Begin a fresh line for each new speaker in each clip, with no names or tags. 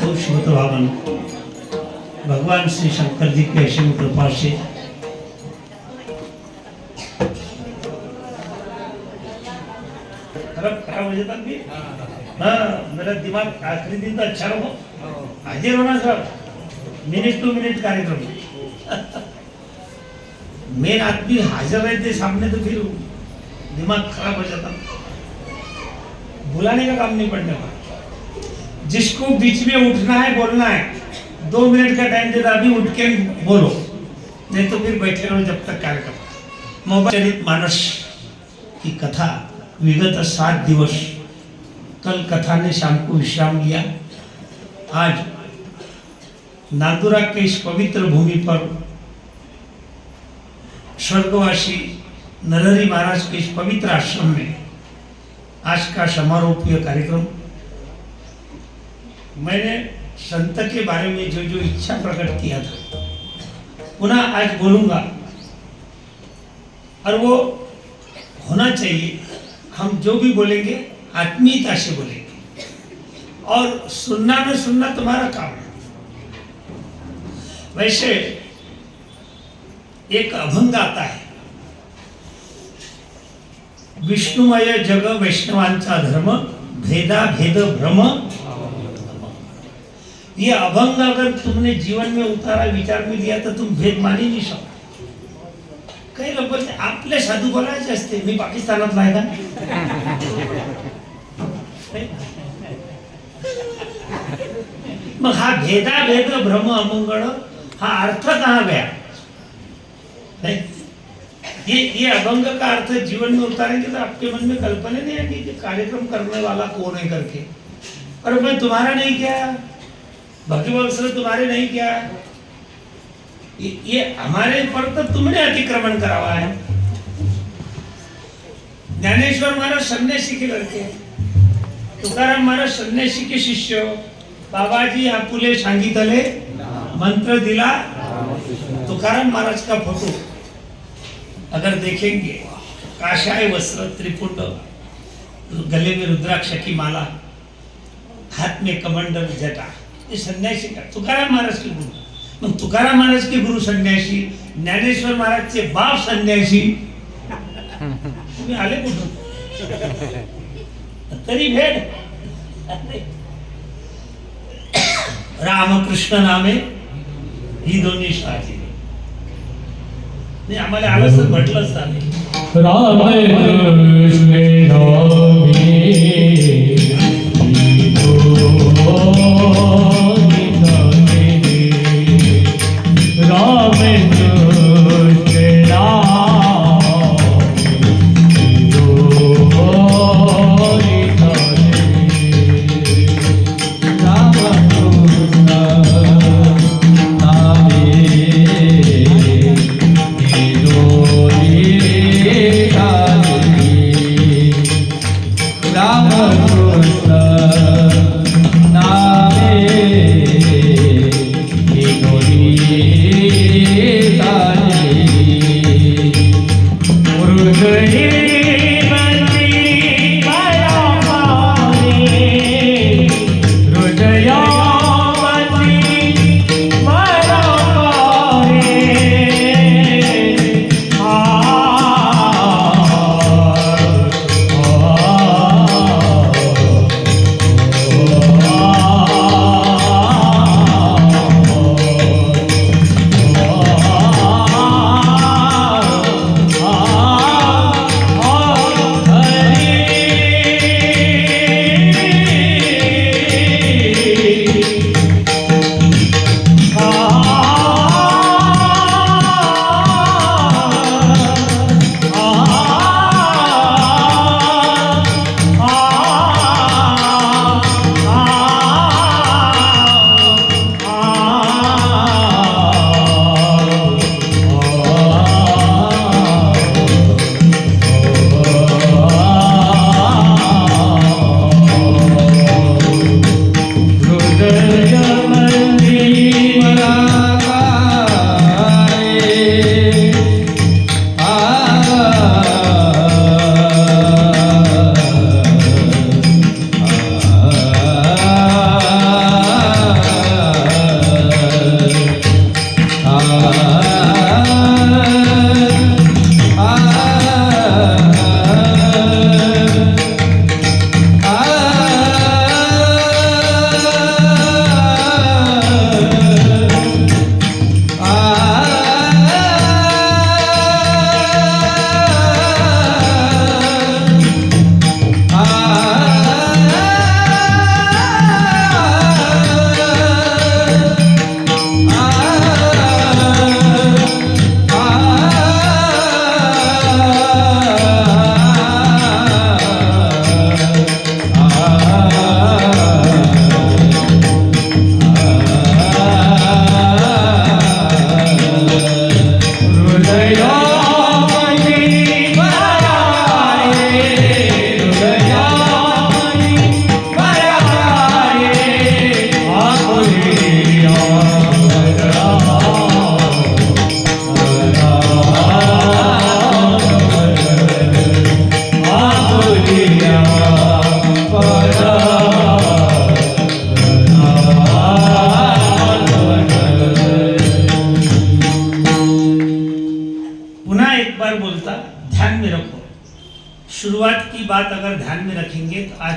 सौ श्रुत भावन भगवान श्री शंकर जी की असीम कृपा से खराब हो जाता भी। हाँ, मेरा दिमाग आखिरी दिन तो अच्छा रहो, हाजिर होना सर, मिनट टू मिनट कार्यक्रम। मेन आदमी हाजिर रहते सामने तो फिर दिमाग खराब हो जाता, बुलाने का काम नहीं पड़ने वाला। जिसको बीच में उठना है बोलना है 2 मिनट का टाइम देता, अभी उठ के बोलो, नहीं तो फिर बैठे रहो जब तक कार्यक्रम। मोबाइल चरित मानस की कथा विगत 7 दिवस, कल कथा ने शाम को विश्राम लिया। आज नांदुरा के इस पवित्र भूमि पर स्वर्गवासी नरहरि महाराज के इस पवित्र आश्रम में आज का समारोपीय कार्यक्रम। मैंने संत के बारे में जो जो इच्छा प्रकट किया था पुनः आज बोलूंगा, और वो होना चाहिए। हम जो भी बोलेंगे आत्मीयता से बोलेंगे, और सुनना में सुनना तुम्हारा काम है। वैसे एक अभंग आता है, विष्णुमय जग वैष्णवांचा धर्म, भेदा भेद भ्रम। ये अभंग अगर तुमने जीवन में उतारा, विचार में लिया तो तुम भेद मान ही नहीं सकते। काही लोक बोलते आपले साधू बोलायचे असते, मी पाकिस्तानात नाही का? मग हा भेदा भेद भ्रम अमंगळ हा अर्थ कहाँ गया? ये अभंग का अर्थ जीवन में उतारेंगे तो आपके मन में कल्पना नहीं आएगी कि कार्यक्रम करने वाला कौन है करके। और मैं तुम्हारा नहीं किया, भक्ति वत्सल तुम्हारे नहीं किया, ये हमारे पर तो तुमने अतिक्रमण करावा है। ज्ञानेश्वर महाराज सन्यासी के लड़के, तुकाराम महाराज सन्यासी के शिष्य, बाबाजी आपुले सांगितले मंत्र दिला। तुकाराम महाराज का फोटो अगर देखेंगे, काशाय वस्त्र, त्रिपुंड, गले में रुद्राक्ष की माला, हाथ में कमंडल जटा, ये सन्यासी का तुकाराम महाराज के गुरु। मग तुकाराम महाराज के गुरु सन्यासी, ज्ञानेश्वर महाराज चे बाप सन्यासी, तुम्ही आले कुठून? तरी भेद रामकृष्ण नामे ही दोन्ही साजी नाही, आम्हाला आलं तर म्हटलंच नाही।
राम कृष्ण नामे Rama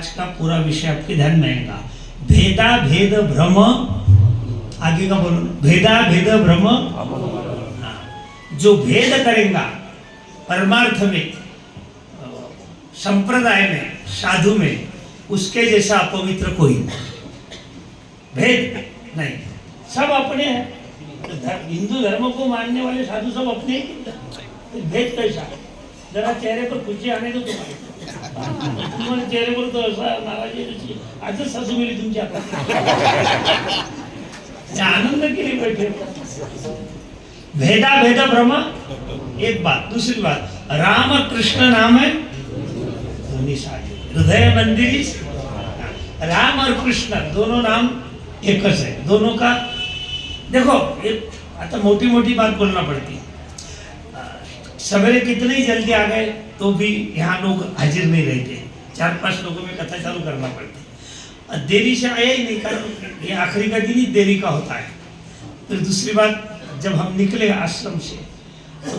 आज का पूरा विषय आपके ध्यान में आएगा। भेदा भेद भ्रम, आगे का बोलो, भेदा भेद भ्रम। हाँ, जो भेद करेगा परमार्थ में, संप्रदाय में, साधु में, उसके जैसा अपवित्र कोई नहीं। भेद नहीं, सब अपने हैं। हिंदू धर्म को मानने वाले साधु सब अपने ही। भेद कैसा? जरा चेहरे पर खुशी आने दो तुम्हारे चेहरे पर, तो ऐसा नाराजी आजच सासू मिली तुमच्या आनंद के लिए बैठे। भेदा भेद भ्रम, एक बात। दूसरी बात, राम कृष्ण नाम है हृदय मंदिर। राम और कृष्ण दोनों नाम एक है, दोनों का। देखो एक आता मोटी मोटी बात बोलना पड़ती है। सवेरे कितने ही जल्दी आ गए तो भी यहाँ लोग हाजिर नहीं रहते, 4-5 लोगों में कथा चालू करना पड़ती। देरी से आया ही नहीं, कारण ये आखिरी का दिन ही देरी का होता है। फिर दूसरी बात, जब हम निकले आश्रम से तो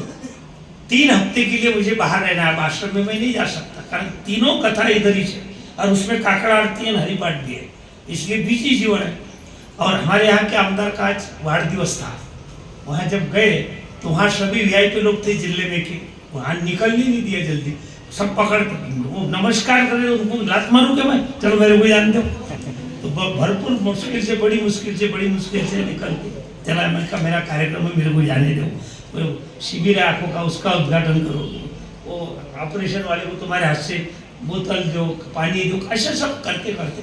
3 हफ्ते के लिए मुझे बाहर रहना है। आश्रम में मैं नहीं जा सकता, कारण तीनों कथा इधर ही से, और उसमें काकड़ा आरती है, हरिपाठ भी है, इसलिए बिजी जीवन है। और हमारे यहाँ के आमदार का आज वार दिवस था। वहाँ जब गए तो वहाँ सभी वीआईपी लोग थे जिले में के, वहाँ निकलने नहीं दिया जल्दी। सब पकड़ वो नमस्कार करे, उनको लात मारूं क्या मैं, चलो मेरे को जान दो। तो भरपूर मुश्किल से बड़ी मुश्किल से निकल के चला। मैं कहा मेरा कार्यक्रम है, मेरे को जाने दो। शिविर है आँखों का, उसका उद्घाटन करो। वो ऑपरेशन वाले को तुम्हारे हाथ से बोतल दो, पानी दो, ऐसा सब करते करते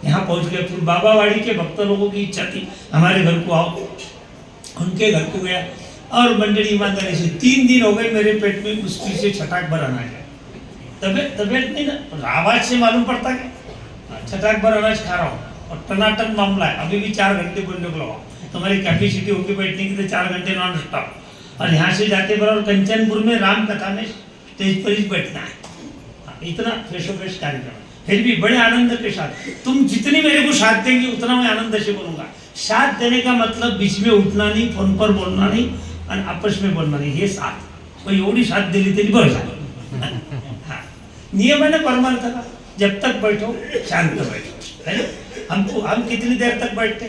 यहाँ पहुँच गए। फिर बाबावाड़ी के भक्त लोगों की इच्छा थी हमारे घर को आओ, उनके घर को गया। और मंडली ईमानदारी से 3 दिन हो गए मेरे पेट में मुश्किल से छटाक भर आना है। तबियत नहीं ना, आवाज से मालूम पड़ता है छटाक भर अनाज खा रहा हूँ, और टनाटन मामला है। अभी भी 4 घंटे बोलने को लगाओ, तुम्हारी कैपेसिटी होगी बैठने की तो 4 घंटे नॉन स्टॉप। और यहाँ से जाते बराबर कंचनपुर में राम कथा में स्टेज पर ही बैठना है। इतना फेसो फेस कार्यक्रम, फिर भी बड़े आनंद के साथ। तुम जितनी मेरे को साथ देंगे उतना मैं आनंद से बोलूँगा। साथ देने का मतलब बीच में उठना नहीं, फोन पर बोलना नहीं, और आपस में बोलना नहीं, हे साथ। कोई एवढी साथ दिली तरी बरं झालं। हाँ, नियम है ना परमार्थ का, जब तक बैठो शांत बैठो, है ना। हम कितनी देर तक बैठते,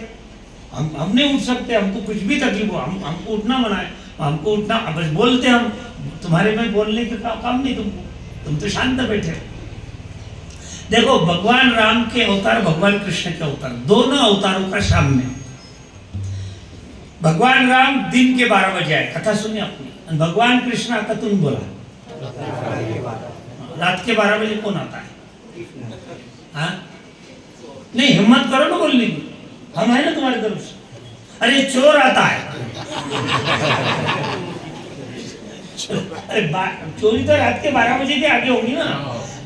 हम नहीं उठ सकते, हमको कुछ भी तकलीफ हो, हमको उठना मना है, हमको उठना, बस बोलते हम। तुम्हारे में बोलने का काम नहीं तुमको, तुम तो शांत बैठे। देखो भगवान राम के अवतार, भगवान कृष्ण के अवतार, दोनों अवतारों का सामने। भगवान राम दिन के 12 बजे आए, कथा सुनी आपने। भगवान कृष्ण आता तुम बोला रात के 12 बजे कौन आता है? हाँ नहीं, हिम्मत करो ना बोलने की, हम है ना तुम्हारी तरफ से। अरे चोर आता है। अरे चोरी तो रात के 12 बजे के आगे होगी ना।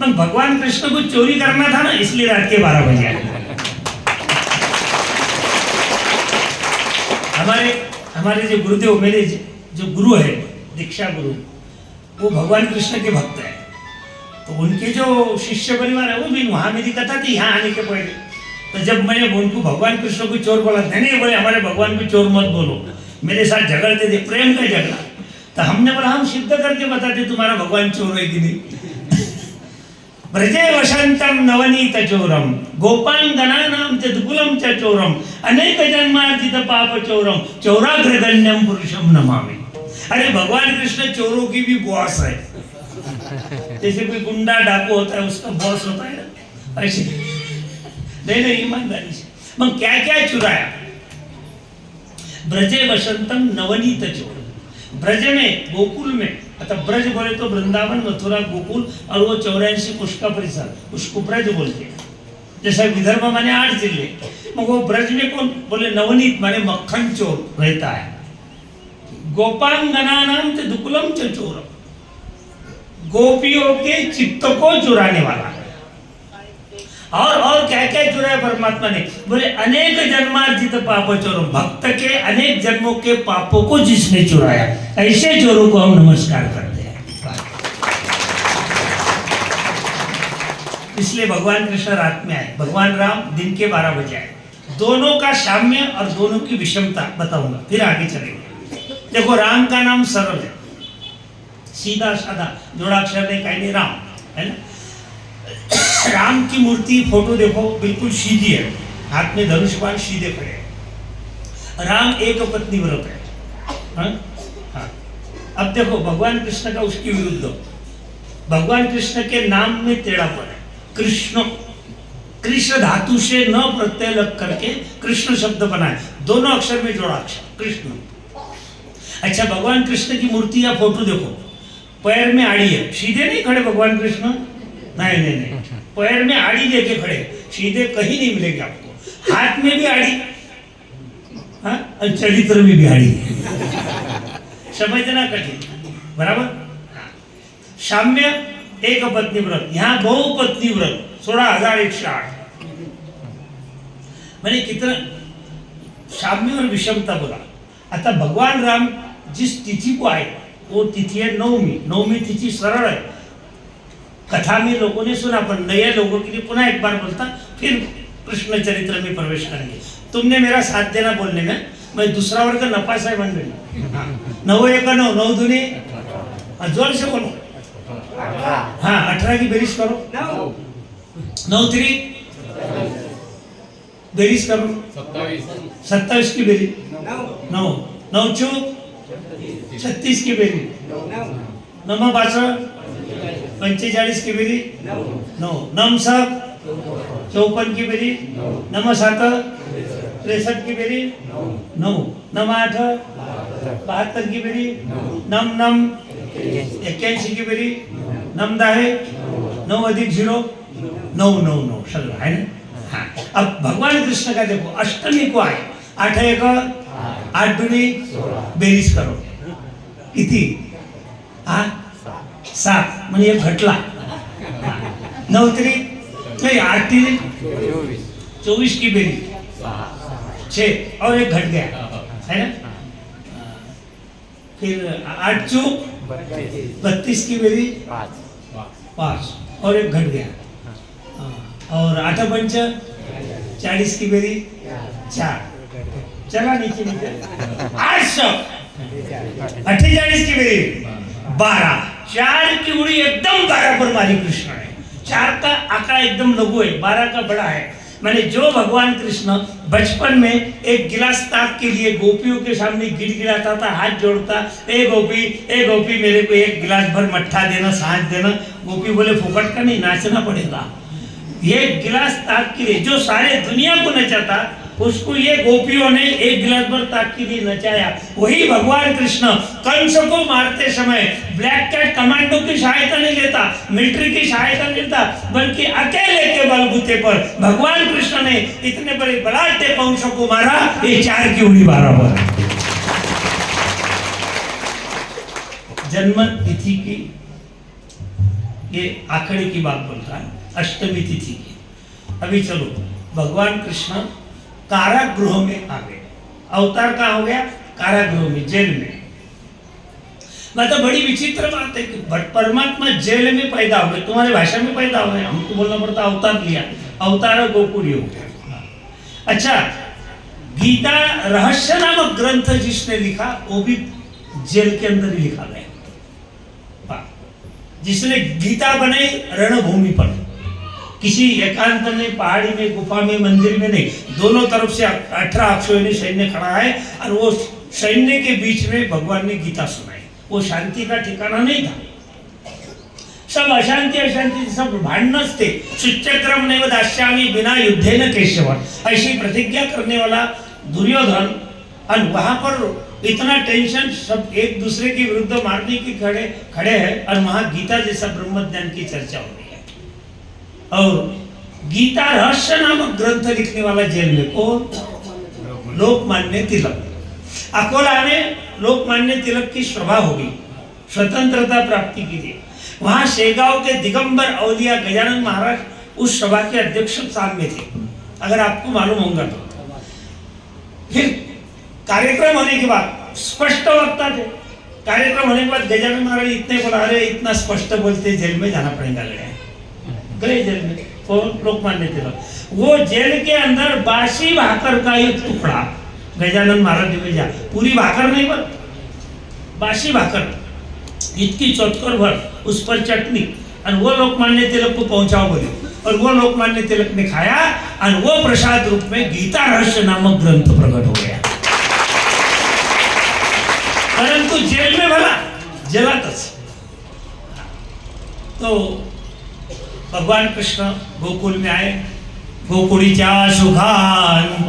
मग भगवान कृष्ण को चोरी करना था ना, इसलिए रात के 12 बजे आए। हमारे जो गुरुदेव, मेरे जो गुरु है, दीक्षा गुरु, वो भगवान कृष्ण के भक्त है। तो उनके जो शिष्य परिवार है वो भी, वहां मेरी कथा थी यहाँ आने के पहले। तो जब मैंने उनको भगवान कृष्ण को चोर बोला, नहीं बोले हमारे भगवान को चोर मत बोलो, मेरे साथ झगड़ते थे, प्रेम का झगड़ा। तो हमने बोला हम सिद्ध करके बताते तुम्हारा भगवान चोर है कि नहीं। ब्रजे वसंतम नवनीत चोरम, गोपांगनानाम चतुकुलम च चोरम, अनेक जन्मार्जित पाप चोरम, चौराग्रगण्यम पुरुषम नमामि। अरे भगवान कृष्ण चोरों की भी बॉस है। जैसे कोई गुंडा डाकू होता है उसका बॉस होता है ना, ऐसे नहीं ईमानदारी से। मग क्या क्या चुराया? ब्रजे वसंतम नवनीत चोर, ब्रज में, गोकुल में। अतः ब्रज बोले तो वृंदावन, मथुरा, गोकुल, और वो 84 कोष का परिसर, उसको ब्रज बोलते हैं। जैसे विदर्भ माने 8 जिले, मग वो ब्रज में कौन बोले? नवनीत माने मक्खन चोर रहता है। गोपांगनानाम च दुकुलम च चोरम, गोपियों के चित्त को चुराने वाला। और क्या क्या चुराया परमात्मा ने? बोले अनेक जन्मार्जित पाप चोरम, भक्त के अनेक जन्मों के पापों को जिसने चुराया, ऐसे चोरों को हम नमस्कार करते हैं। इसलिए भगवान कृष्ण रात में आए, भगवान राम दिन के 12 बजे आए। दोनों का साम्य और दोनों की विषमता बताऊंगा, फिर आगे चलेंगे। देखो राम का नाम सरल है, सीधा साधा, जोड़ाक्षर नहीं, कहीं नहीं, राम है ना। राम की मूर्ति फोटो देखो बिल्कुल सीधी है, हाथ में धनुष बाण सीधे खड़े हैं। राम एक पत्नी व्रत है। हाँ? हाँ। अब देखो भगवान कृष्ण का उसकी विरुद्ध, भगवान कृष्ण के नाम में टेढ़ापन है। कृष्ण, कृष्ण धातु से न प्रत्यय लग करके कृष्ण शब्द बनाए, दोनों अक्षर में जोड़ा अक्षर कृष्ण। अच्छा, भगवान कृष्ण की मूर्ति या फोटो देखो, पैर में आड़ी है, सीधे नहीं खड़े भगवान कृष्ण, नहीं नहीं नहीं, पैर में आड़ी लेके खड़े, सीधे कहीं नहीं मिलेगी आपको। हाथ में भी आड़ी, हाँ, और चरित्र में भी आड़ी, समझना कठिन, बराबर। हाँ। साम्य एक पत्नी व्रत, यहाँ बहुपत्नी व्रत 16,108, मैंने कितना साम्य और विषमता बोला। आता भगवान राम जिस तिथि को आए वो तिथि है नवमी। नवमी तिथि सरल है, कथा में लोगों ने सुना, पर नए लोगों के लिए पुनः एक बार बोलता, फिर कृष्ण चरित्र में प्रवेश करेंगे। तुमने मेरा साथ देना बोलने में, मैं दूसरा वर्ग नपास है बन गई। 9 एक 9, 9 दूनी, जोर से बोलो। हाँ, 18 की बेरीज करो, 9 3 बेरीज करो, 27 की बेरीज 9, 9 चूक 36 की बेरीज, 9 5 45 की बेरीज 9, 9 सब 54 की बेरीज, 9 7 63 की बेरीज 9, 9 8 72 की बेरीज, 9 9 81 की बेरीज, 9 10 9 अधिक 0 9 9 9 चल रहा है ना। हाँ, अब भगवान कृष्ण का देखो, अष्टमी को आए, 8 1 8 दूनी बेरीज करो, किती? 7 म्हणजे एक घटला, 9 3 नहीं 8 3 24 की बेरीज 6 और एक घट गया है ना। फिर 8 चूक 32 की बेरीज 5 और एक घट गया, और 8 पंच 40 की बेरीज 4, चला नीचे नीचे 800 48 की बेरीज 12, 4 की उड़ी एकदम 12 पर मारी कृष्ण ने। 4 का आंकड़ा एकदम लघु है, 12 का बड़ा है। मैंने जो भगवान कृष्ण बचपन में एक गिलास ताक के लिए गोपियों के सामने गिड़गिड़ाता था, हाथ जोड़ता, ए गोपी मेरे को एक गिलास भर मट्ठा देना, सांझ देना। गोपी बोले फुकट का नहीं, नाचना पड़ेगा। ये गिलास ताक के लिए जो सारे दुनिया को नचाता, उसको ये गोपियों ने एक गिलास भर ताक के लिए नचाया। वही भगवान कृष्ण कंस को मारते समय ब्लैक कैट कमांडो की सहायता नहीं लेता, मिलिट्री की सहायता नहीं लेता, बल्कि अकेले के बलबूते पर भगवान कृष्ण ने इतने बड़े बलाढ्य कंसों को मारा, ये 4 की उड़ी 12 पर। जन्म तिथि की ये आंकड़े की बात बोलता है, अष्टमी तिथि की। अभी चलो, भगवान कृष्ण कारागृह में आ गए। अवतार कहाँ हो गया? कारागृह में, जेल में। मतलब बड़ी विचित्र बात है कि परमात्मा जेल में पैदा हो गए, तुम्हारे भाषा में पैदा हो गए, हमको बोलना पड़ता अवतार लिया, अवतार गोकुल हो गया। अच्छा, गीता रहस्य नामक ग्रंथ जिसने लिखा वो भी जेल के अंदर ही लिखा गया। जिसने गीता बनाई रणभूमि पर, किसी एकांत में, पहाड़ी में, गुफा में, मंदिर में नहीं, दोनों तरफ से 18 अक्षौहिणी सैन्य खड़ा है और वो सैन्य के बीच में भगवान ने गीता सुनाई। वो शांति का ठिकाना नहीं था, सब अशांति अशांति सब भांडनच थे। सुचक्रम नैव दास्यामि बिना युद्धेन केशव, ऐसी प्रतिज्ञा करने वाला दुर्योधन, और वहां पर इतना टेंशन, सब एक दूसरे के विरुद्ध मारने की खड़े हैं, और वहां गीता जैसा ब्रह्म ज्ञान की चर्चा हो रही है। और गीता रहस्य नामक ग्रंथ लिखने वाला जेल में कौन? लोकमान्य तिलक। अकोला में लोकमान्य तिलक की सभा होगी स्वतंत्रता प्राप्ति के लिए। वहां शेगांव के दिगंबर औलिया गजानन महाराज उस सभा के अध्यक्ष स्थान में थे, अगर आपको मालूम होगा तो। फिर कार्यक्रम होने के बाद स्पष्ट वक्ता थे। कार्यक्रम होने के बाद गजानन महाराज इतने बोला, अरे इतना स्पष्ट बोलते जेल में जाना पड़ेगा। गए जेल में, तो लोकमान्य तिलक। वो जेल के अंदर बासी भाकर का एक टुकड़ा गजानन महाराज ने भेजा, पूरी भाकर नहीं पर बासी भाकर, इतकी चौथकर भर, उस पर चटनी, और वो लोकमान्य तिलक को पहुंचाओ बोले, और वो लोकमान्य तिलक ने खाया और वो प्रसाद रूप में गीता रहस्य नामक ग्रंथ प्रकट हो गया। परंतु जेल में भला जलातच। तो भगवान कृष्ण गोकुल में आए, गोकुळीच्या सुखांत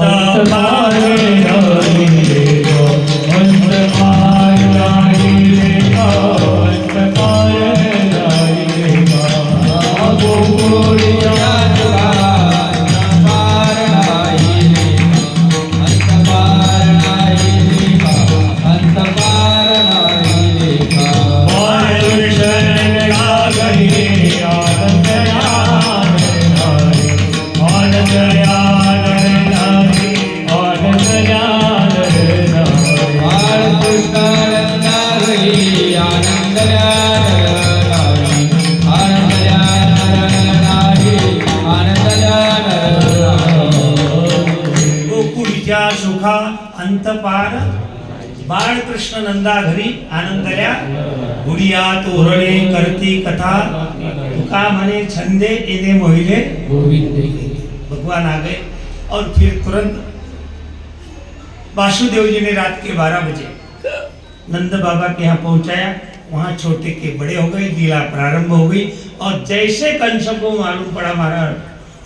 सुखा अंतपार बाळकृष्ण नंदा घरी आनंदल्या गुडिया तोरणे करती कथा तुका म्हणे छंदे एने मोहिले भगवान आ गए और फिर तुरंत वासुदेव जी ने रात के 12 बजे नंद बाबा के यहाँ पहुंचाया। वहां छोटे के बड़े हो गए, लीला प्रारंभ हो गई। और जैसे कंस को मालूम पड़ा महाराज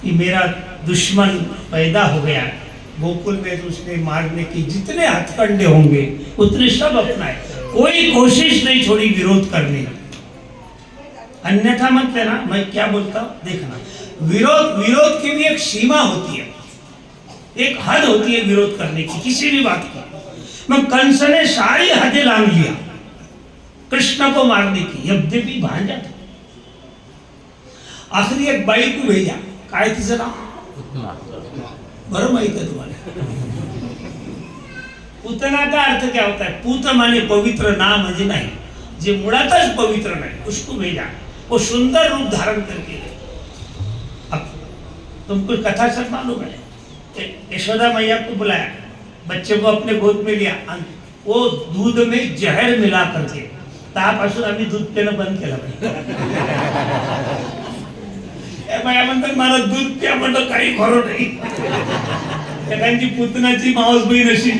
कि मेरा दुश्मन पैदा हो गया, गोकुल में उसने मारने की जितने हथकंडे होंगे उतने सब अपनाए, कोई कोशिश नहीं छोड़ी विरोध करने। अन्यथा मत लेना, मैं क्या बोलता हूं देखना। विरोध की भी एक सीमा होती है, एक हद होती है विरोध करने की किसी भी बात की। मैं कंस ने सारी हदें लांघ लिया कृष्ण को मारने की, यद्यपि भांजा था। आखिरी एक बाई को भेजा, काय तिचं नाव बरं माहित है तुम्हाला। पूतना का अर्थ क्या होता है? पूत माने पवित्र, नाम म्हणजे नाही, जे मुळातच पवित्र नाही उसको भेजा, वो सुंदर रूप धारण करके। अब तुमको कथा सब मालूम है, यशोदा मैया को बुलाया, बच्चे को अपने गोद में लिया, वो दूध में जहर मिला करके, त्यापासून आम्ही दूध पिणं बंद केलं पाहिजे। बाया म्हणतात मला दूध प्या, म्हणतो काही खरं नाही। एखादी पुतनाची मावस बहीण अशी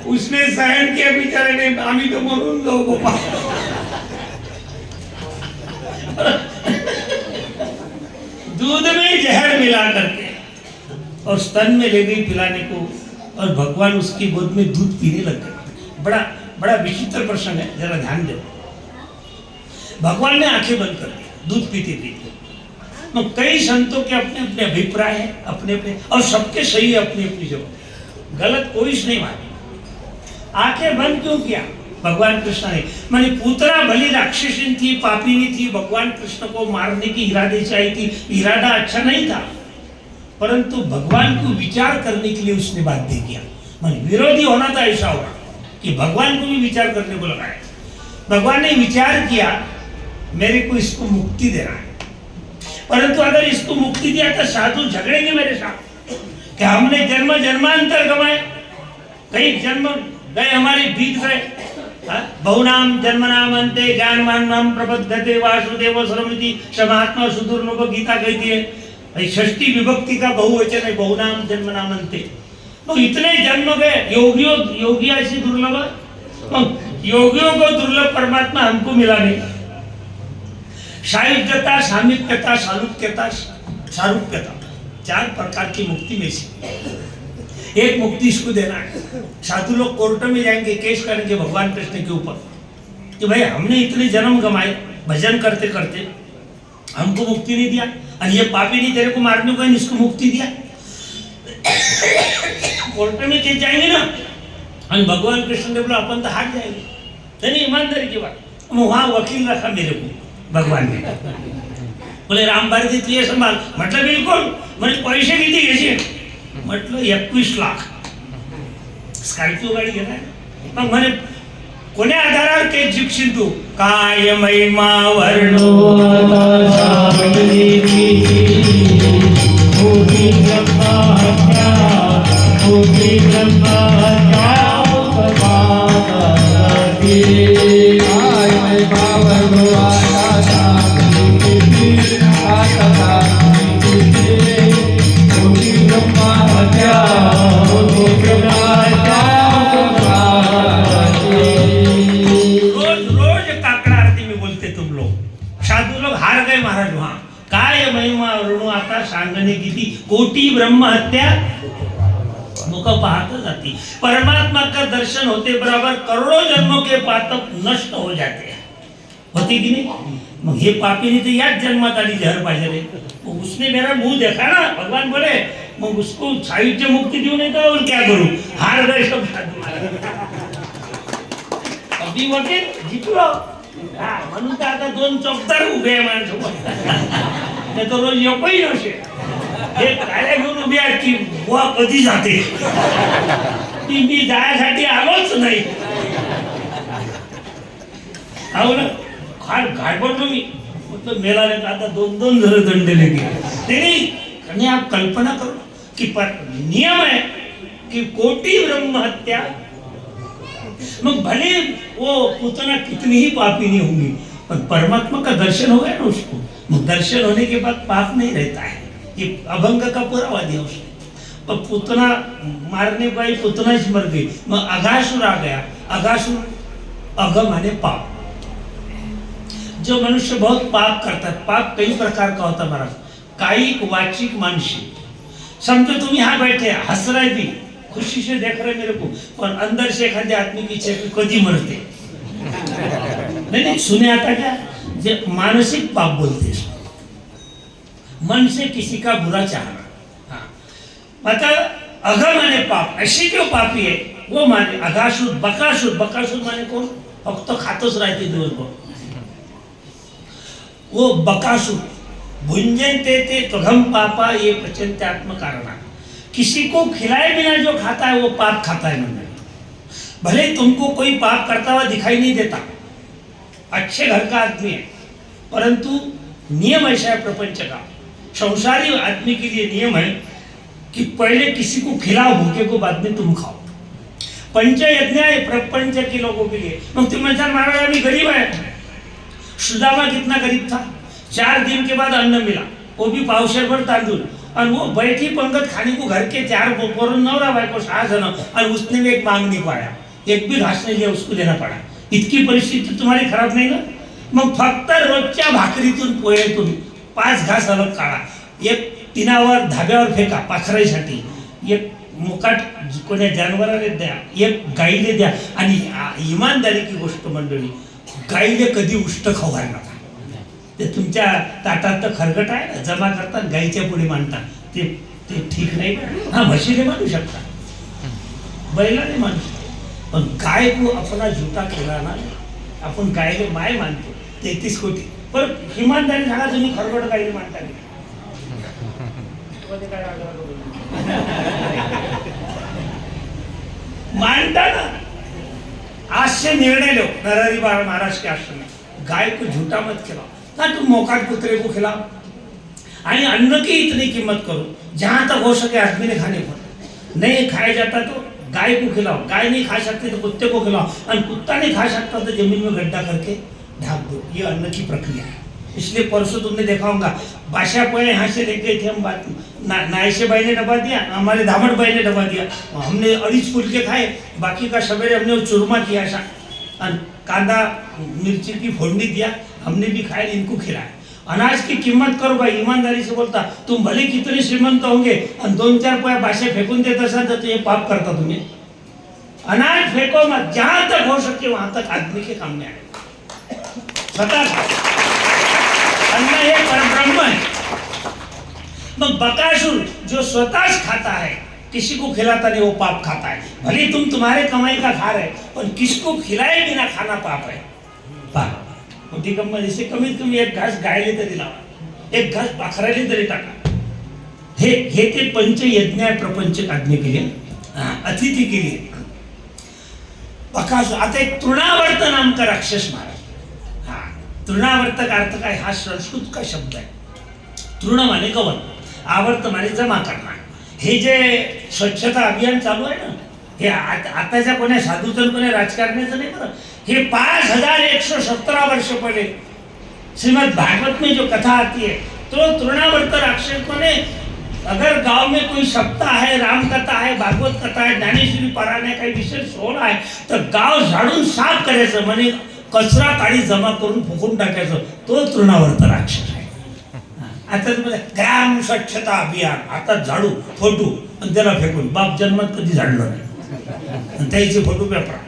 उसने सहन किया बेचारे ने, आम्ही तो मरून जाऊ गोपा। दूध में जहर मिला करके और स्तन में ले गई पिलाने को, और भगवान उसकी गोद में दूध पीने लग गए। बड़ा बड़ा विचित्र प्रसंग है, जरा ध्यान दो। भगवान ने आंखें बंद कर दी दूध पीते पीते। तो कई संतों के अपने अपने अभिप्राय है, अपने अपने, और सबके सही है अपनी अपनी जगह, गलत कोई नहीं माने। आंखें बंद क्यों किया भगवान कृष्ण ने? माने पूतना भली राक्षसी थी, पापिनी थी, भगवान कृष्ण को मारने की इरादे से आई थी। इरादा अच्छा नहीं था, परंतु भगवान को विचार करने के लिए उसने बाध्य किया। माने विरोधी होना था ऐसा होगा कि भगवान को भी विचार करने को लगाया। भगवान ने विचार किया मेरे को इसको मुक्ति देना है, परंतु अगर इसको मुक्ति दिया तो साधु झगड़ेंगे मेरे साथ कि हमने जन्म जन्मांतर गवाए, कई जन्म गए हमारे बीत गए। बहुनाम जन्मनाम अंते ज्ञानवान नाम प्रबद्धते वासुदेव सर्वमिति समात्मा सुदुर्लभ गीता कहती है। षष्ठी विभक्ति का बहुवचन है बहुनाम जन्मनाम अंते। तो इतने जन्म गए, योगी ऐसी दुर्लभ, योगियों को दुर्लभ परमात्मा हमको मिला नहीं। सायुज्यता, सामीप्यता, सारूप्यता, सारूप्यता, 4 प्रकार की मुक्ति में से एक मुक्ति इसको देना है। साधु लोग कोर्ट में जाएंगे, केस करेंगे भगवान कृष्ण के ऊपर कि भाई हमने इतने जन्म गंवाए भजन करते करते, हमको मुक्ति नहीं दिया, और ये पापी नहीं तेरे को मारने को इसको मुक्ति दिया। कोर्ट में केस जाएंगे ना, और भगवान कृष्ण ने बोला अपन तो हार जाएंगे, यानी ईमानदारी की बात। वहां वकील रखा मेरे को भगवान ने, बोले राम भारती तू ये संभाल, म्हटलं बिलकुल। म्हणजे पैसे किती घ्यायचे? म्हटलं 21 लाख। स्कॉर्पिओ गाडी घेणार, मग म्हणे कोण्या आधारावर केस जिंकशील तू? काय महिमा वर्णो
I
ब्रह्महत्या मुख पाहत जाती। परमात्मा का दर्शन होते बराबर करोड़ों जन्मों के पातक नष्ट हो जाते हैं, होते कि नहीं? मग हे पापी ने तो याद जन्मात आली जहर पाहिजे रे, उसने मेरा मुंह देखा ना, भगवान बोले मग उसको साहित्य मुक्ति देऊ नहीं तो और क्या करूं, हार गए सब साधू महाराज। अभी मोठे जिंकलो म्हणून तर आता 2 चौकदार उभे आहे माझ्यासोबत, नाही तर रोज येऊही नसे हे काय घेऊन उभे आहेत की बुवा कधी जाते, ती मी जायसाठी आलोच नाही। हो ना, फार घाबरलो मी, मतलब मेला नाही आता 2-2 जण दंडले गेले। नहीं आप कल्पना करो कि नियम है कि कोटि ब्रह्म हत्या, मग भले वो पुतना कितनी ही पापी नहीं होंगी, पर परमात्मा का दर्शन हो गया ना उसको, मग दर्शन होने के बाद पाप नहीं रहता है, ये अभंग का पुरावा दिया उसने। पर पुतना मारने पाई, पुतना ही मर गई, मग अघासुर आ गया। अघासुर, अघ माने पाप, जो मनुष्य बहुत पाप करता है, पाप कई प्रकार का होता है महाराज, कायिक, वाचिक, मानसिक। समझो तुम यहाँ बैठे हंस रहे भी, खुशी से देख रहे मेरे को, पर अंदर से एखादे आदमी की इच्छा है कधी मरते, नहीं सुने आता क्या, जे मानसिक पाप बोलते हैं, मन से किसी का बुरा चाहना। हाँ, मतलब अघ माने पाप, ऐसे क्यों पापी है वो माने अघासुर, बकासुर, बकासुर माने कौन, फक्त खातच राहते दिवसभर, वो बकासुर। भुंजनते ते त्वघम पापा ये पचन्ते आत्म कारणा, किसी को खिलाए बिना जो खाता है वो पाप खाता है। मन भले तुमको कोई पाप करता हुआ दिखाई नहीं देता, अच्छे घर का आदमी है, परंतु नियम ऐसा है प्रपंच का, संसारी आदमी के लिए नियम है कि पहले किसी को खिलाओ भूखे को, बाद में तुम खाओ। पंचयज्ञ है प्रपंच के लोगों के लिए। मग तुम्ही म्हणता महाराज आम्ही गरीब है, सुदामा कितना गरीब था, 4 दिन के बाद अन्न मिला, वो भी पावशेर भर तांदूळ, और वो बैठी पंगत खाने को, घर के 4 पोरों, नवरा बायको 6 जन, और उसने भी एक मांग नहीं पाया, एक भी घास नहीं लिया, उसको देना पड़ा। इतकी परिस्थिती तुम्हारी खराब नाही ना? मग फक्त रोजच्या भाकरीतून पोहेतून 5 घास अलग काढा, एक तिनावर धाब्यावर फेका पाखराईसाठी, एक मुकाट कोण्या जनावराला द्या, एक गाईले द्या, आणि इमानदारी की गोष्ट मंडळी, गाईले कधी उष्ट खाऊ घाल नका। ते तुमच्या ताटात तर खरगट आहे ना, जमा करतात गाईच्या पुढे मांडतात, ते ठीक नाही। हा म्हशीने मानू शकता, बैलाने मानू शकता, पण गाय को अपना झुटा केला ना, आपण गायले माय मानतो 33 कोटी, पर इमानदारी सांगा तुम्ही खरगट गाईले मानता नाही, मानता ना। आज से निर्णय लो नरहरि महाराज के आश्रम में, गाय को झूठा मत खिलाओ ना, तुम मोकाट कुतरे को खिलाओ, आणि अन्न की इतनी कीमत करो जहां तक हो सके आदमी ने खाने पर, नहीं खाया जाता तो गाय को खिलाओ, गाय नहीं खा सकती तो कुत्ते को खिलाओ, और कुत्ता नहीं खा सकता तो जमीन में गड्ढा करके ढाक दो, ये अन्न की प्रक्रिया है। इसलिए परसों तुमने देखा होगा, बादशाह पोए यहाँ से लेके थे हम, बात नायशे भाई ने डबा दिया, हमारे धामड़ भाई ने डबा दिया, हमने 2.5 फुलके खाए, बाकी का सवेरे हमने चूरमा किया ऐसा, और कांदा मिर्ची की फोड़नी दिया, हमने भी खाया, इनको खिलाया। अनाज की कीमत करो भाई, ईमानदारी से बोलता, तुम भले कितने श्रीमंत होंगे और 2-4 पोया बादशाह फेंकून देत असाल तो ये पाप करता तुम्हें। अनाज फेंको मत, जहां तक हो सके वहां तक आदमी के काम में आए, स्वतः खाओ, अन्न ये परब्रह्म है। मग बकासुर जो स्वतः खाता है, किसी को खिलाता नहीं, वो पाप खाता है। भले तुम तुम्हारे कमाई का खा रहे, पर किसको खिलाए बिना खाना पाप है, पाप। मोठी गंमत, इसे कमीत कमी 1 घास गायले तरी लावा, 1 घास पाखराले तरी टाका। हे ते पंचयज्ञ आहे प्रपंच काढणे के लिए, अतिथि के लिए। बकासुर, आता एक तृणावर्त नाम का राक्षस महाराज, तृणावर्त का अर्थ काय, हा संस्कृत का शब्द आहे, तृण माने गवत, आवर्त माने जमा करणार। हे जे स्वच्छता अभियान चालू आहे ना, हे आताच्या कोण्या साधूचं कोण्या राजकारण्याचं नाही बरं, हे 5117 वर्ष पहले श्रीमद् भागवत में जो कथा आती है, तो तृणावर्त राक्षस ने, अगर गांव में कोई सप्ताह है, राम कथा है, भागवत कथा है, ज्ञानेश्वरी पारायण है, काही विशेष सोहळा आहे, तर गाव झाडून साफ करायचं, म्हणजे कचरा काळी जमा करून फुकून टाकायचं, तो तृणावर्त राक्षस आहे। आता तुम्हाला ग्राम स्वच्छता अभियान, आता झाडू फोटो आणि त्याला फेकून, बाप जन्मात कधी झाडलं नाही आणि त्याचे फोटो पेपरा।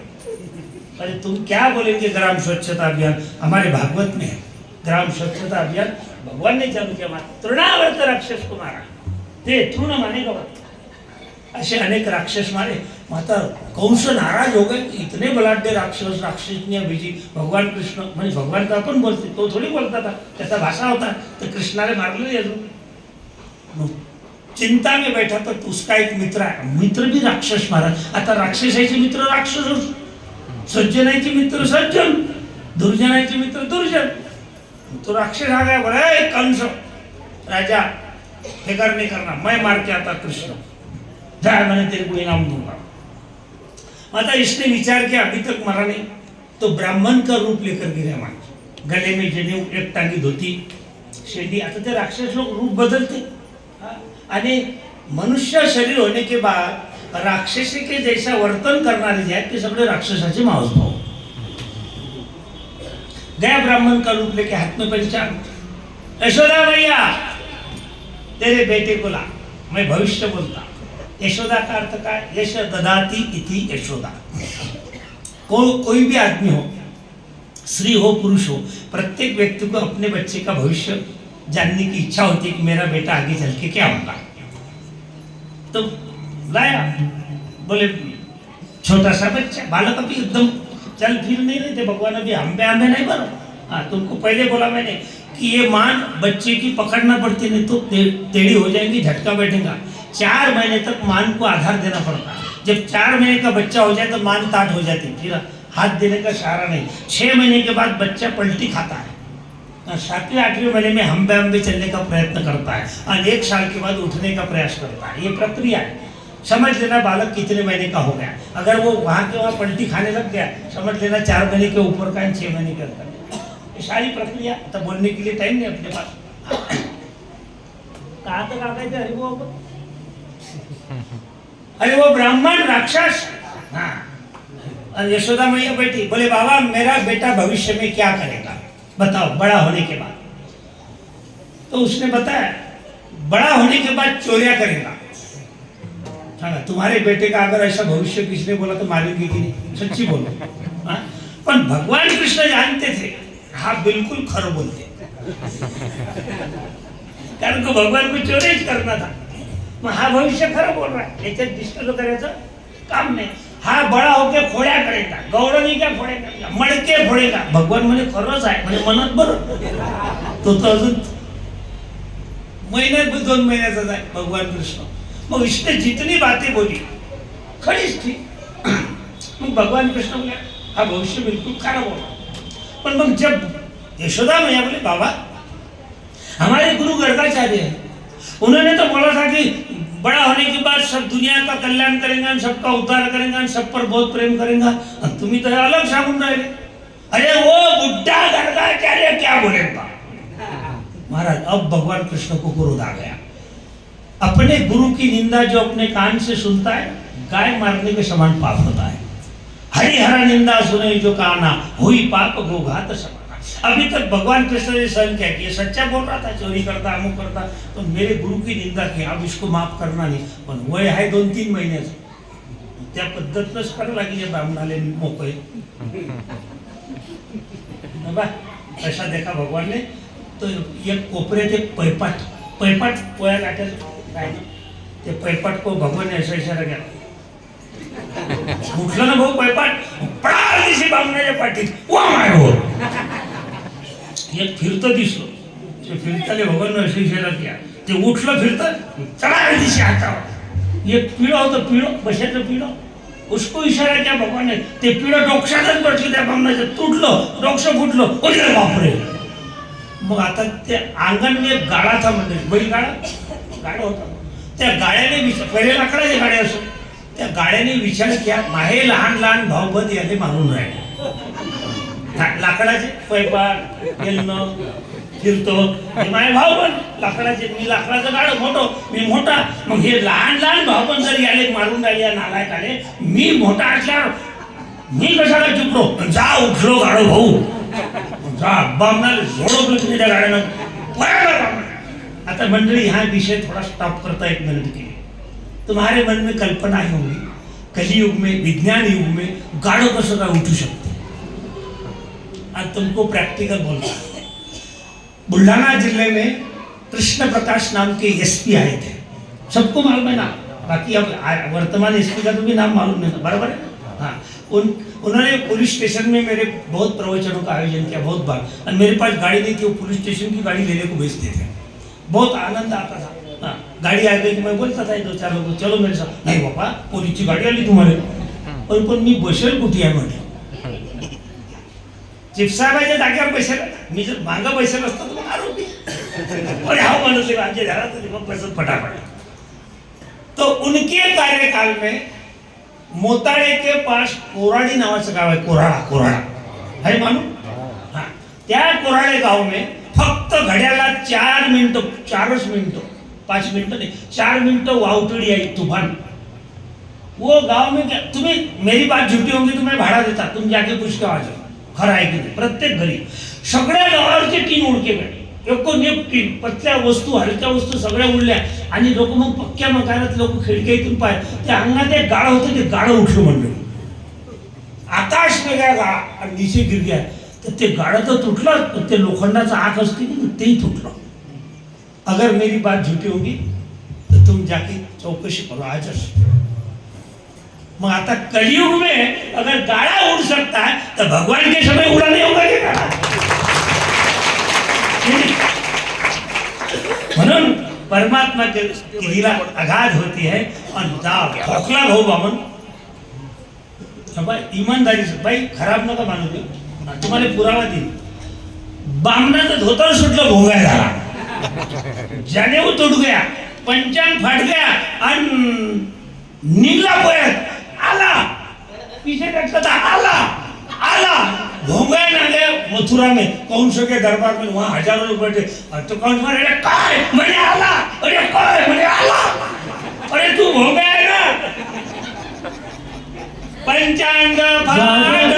अरे तुम क्या बोलेंगे ग्राम स्वच्छता अभियान? हमारे भागवत में है ग्राम स्वच्छता अभियान, भगवान ने चालू किया। तृणावर्त राक्षस को मारा, ते तृण माने का ऐसे अनेक राक्षस मारे। माता कंस नाराज हो गए, इतने बलाढ्य राक्षस, राक्षसनियां भेजी। भगवान कृष्ण म्हणजे भगवान का आपण बोलते, तो थोडी बोलता था, त्याचा भाषा होता, तर कृष्णाने मारले अजून। चिंता में बैठा तो उसका एक मित्र आहे, मित्र भी राक्षस मारा। आता राक्षसाचे मित्र राक्षस, सज्जनाचे मित्र सज्जन, दुर्जनाचे मित्र दुर्जन। तो राक्षस आ गया, बोला ए कंस राजा फिकर नहीं करना, मैं मार के आता कृष्ण, जाए मैंने तेरे को इनाम दूंगा। माता इसने विचार किया अभी तक मरा नहीं, तो ब्राह्मण का रूप लेकर गिरा मां, गले में जनेऊ, एक टांगी धोती, शेंडी। आता ते राक्षस लोग रूप बदलते आणि मनुष्य शरीर होने के बाद राक्षसी के जैसा वर्तन करणारे जे आहेत ते सगळे राक्षसाचे मावस भाऊ। गया ब्राह्मण का रूप लेके, हाथ में पंचांग, यशोदा भैया तेरे बेटे को ला, मैं भविष्य बोलता। यशोदा का अर्थ काय? यश ददाती इति यशोदा। कोई भी आदमी हो, स्त्री हो पुरुष हो, प्रत्येक व्यक्ति को अपने बच्चे का भविष्य जानने की इच्छा होती है कि मेरा बेटा आगे चल के क्या होगा। तो लाया, बोले छोटा सा बच्चा, बालक अभी एकदम चल फिर नहीं रहे थे, भगवान अभी आंबे आंबे नहीं बनो। हाँ, तुमको पहले बोला मैंने कि ये मान बच्चे की पकड़ना पड़ती, नहीं तो टेढ़ी हो जाएंगी, झटका बैठेगा। 4 महीने तक मान को आधार देना पड़ता है। जब 4 महीने का बच्चा हो जाए तो मान ताट हो जाती, फिर हाथ देने का सहारा नहीं। 6 महीने के बाद बच्चा पलटी खाता है, 7वें 8वें महीने में हम्बे हम्बे चलने का प्रयत्न करता है और 1 साल के बाद उठने का प्रयास करता है। ये प्रक्रिया है। समझ लेना बालक कितने महीने का हो गया। अगर वो वहाँ के वहाँ पलटी खाने लग गया, समझ लेना 4 महीने के ऊपर का 6 महीने के अंदर। ये सारी प्रक्रिया, तो बोलने के लिए टाइम नहीं अपने पास। कहाँ तक आ गए थे? अरे वो ब्राह्मण राक्षस। हाँ, और यशोदा मैया बैठी, बोले बाबा मेरा बेटा भविष्य में क्या करेगा बताओ बड़ा होने के बाद। तो उसने बताया बड़ा होने के बाद चोरियां करेगा। हाँ, तुम्हारे बेटे का अगर ऐसा भविष्य किसने बोला तो मारेंगे कि नहीं? सच्ची बोलो। हाँ, पर भगवान कृष्ण जानते थे, हाँ बिल्कुल खरं बोलते, कारण को भगवान को चोरीच करना था। मग हा भविष्य खरं बोल रहा है, याच्यात डिस्टर्ब करायचं काम नाही। हा बळा होके खोड्या करेगा, गौरवी क्या खोड्या करेगा, मडके फोडेगा। भगवान म्हणे खरंच आहे, म्हणजे मनात बरं। तो तर अजून महिन्यात 2 महिन्याचाच आहे भगवान कृष्ण। मग इसने जितनी बातें बोली खरीच थी। मग भगवान कृष्ण बोले हा भविष्य बिल्कुल खरा बोला। पर मग जब यशोदा मैया बोले बाबा हमारे गुरु गर्गाचार्य हैं, उन्होंने तो बोला था कि बड़ा होने के बाद सब दुनिया का कल्याण करेंगे, सबका उद्धार करेंगे, सब पर बहुत प्रेम करेंगे। तुम्ही तो अलग सांगून राहिले। अरे वो बुड्ढा गर्गाचार्य क्या बोलेगा महाराज। अब भगवान कृष्ण को क्रोध आ गया। अपने गुरु की निंदा जो अपने कान से सुनता है, गाय मारने के समान पाप होता है। हरिहर निंदा सुने जो काना, हुई पाप गोघात समाना। अभी तक भगवान कृष्ण ने सहन क्या किया, सच्चा बोल रहा था, चोरी करता अमुक करता, तो मेरे गुरु की निंदा की, अब इसको माफ करना नहीं। पण वय आहे 2-3 महिन्याचं, त्या पद्धतच करायला लागली ब्राह्मणाले मोकळे। ऐसा देखा भगवान ने, तो एक कोपऱ्यात एक पैपाट पोया लाटायचं काय ते पैपाट को भगवान ने ऐसा इशारा केला, उठलं ना भाऊ पैपाट, पडाल दिशी बामणाच्या पाठीत, वा माय हो। एक फिरतं दिसलो, ते फिरताले भगवान ऐसा इशारा किया, ते उठलं फिरतं, चढा दिशी हातावर। एक पिढं होतं, पिढं बशाचं पिढं, उसको इशारा किया भगवान ने, ते पिढं डोक्यातच बसलं त्या बामणाचं, तुटलं, डोकं फुटलं, अरे बापरे। मग आता ते अंगण में एक गाडा था, म्हणजे बैलगाडा होता, त्या गाड्याने पहिले लाकडाच्या गाड्या असो, त्या गाड्याने विचार किया माहे लहान लहान भाऊबंद याले मारून राहिले। लाकडाचे पैपाट गेलणं फिरतो, माझे भाऊबंद लाकडाचे, मी लाकडाचं गाडं मोठं, मी मोठा, मग हे लहान लहान भाऊबंद जर याले मारून राहिले या नालायकाले, मी मोठा असल्यावर मी कशाला चुपलो, जा उठलो गाडो भाऊ, जा बामणाला झोडपलं तुम्ही त्या गाड्यानं, आता मंडली यहाँ विषय थोड़ा स्टॉप करता है 1 मिनट के लिए। तुम्हारे मन में कल्पना ही होगी कलियुग में, विज्ञान युग में गाढ़ कसं काय उठू शकते। आज तुमको प्रैक्टिकल बोलता है। बुल्ढाना जिले में कृष्ण प्रकाश नाम के एसपी आए थे, सबको मालूम है ना, बाकी अब वर्तमान एसपी का तो भी नाम मालूम नहीं था, बराबर है। हाँ, उन्होंने पुलिस स्टेशन में मेरे बहुत प्रवचनों का आयोजन किया बहुत बार, और मेरे पास गाड़ी नहीं थी, वो पुलिस स्टेशन की गाड़ी लेने को भेजते थे, बहुत आनंद आता था। हाँ, गाड़ी आ गई कि मैं बोलता था 2-4 लोगों को, चलो मेरे साथ, नहीं बाबा पोलीसची गाडी आली तुम्हाला, पण मी बसेल कुठे आहे म्हटलं, चिपसाहेबाच्या जागेवर बसेल, मी जर मागं बसेल असतो तर मग आरोपी, और हाँ माणूस आमच्या घरात मग बसत फटाफट। तो उनके कार्यकाल में मोताड़े के पास कोराड़ी नावाचं गाव आहे, कोराड़ा है मालूम? हाँ, त्या कोराड़े गाव में फक्त घड्याला 4 मिनिटं, 4च मिनिटं, 5 मिनिटं नहीं, 4 मिनिटं वावटड़ी आई तूफान। वो गांव में क्या, तुम्हें मेरी बात झूठी होगी तो मैं भाड़ा देता, तुम जाके पूछ के आ जाओ खरं आहे की नाही। प्रत्येक घरी सगळ्या गावावरचे टीन उडके गेले, टीन, पतल्या वस्तू, हलक्या वस्तू सगळ्या उडल्या, आणि लोक मग पक्क्या मकानात लोक खिडकीतून पाय, त्या अंगणात एक गाळं होतं, ते गाळं उठलं म्हणलं, आकाश में गया गाळा आणि नीचे गिर गया, तर ते गाळं तर तुटलं, पण ते लोखंडाचा आग असते की तेही तुटलं। अगर मेरी बात झूठी होगी तो तुम जाके चौकशी करो आजच। मग आता कलयुग में अगर गाड़ा उड़ सकता है तो भगवान के समय उड़ा नहीं होगा ये गाड़ा। म्हणून परमात्मा के लीला अगाध होती है, और खोखला भाऊ बामन ईमानदारी से भाई खराब नका मानू दे, तुम्हाला पुरावा देईल। बामणाचं धोतर सुटलं, भोंगा झाला, जनेऊ तुट गया, पंचांग फाट गया, आणि निघला पळत आला, पीछे देखता था, आला भोंगा ना गया मथुरा में कंस के दरबार में, वहां हजारों लोग बैठे, तो कंस मारे काय मैंने आला, अरे काय मैंने आला, अरे तू भोंगा है ना, पंचांग फाट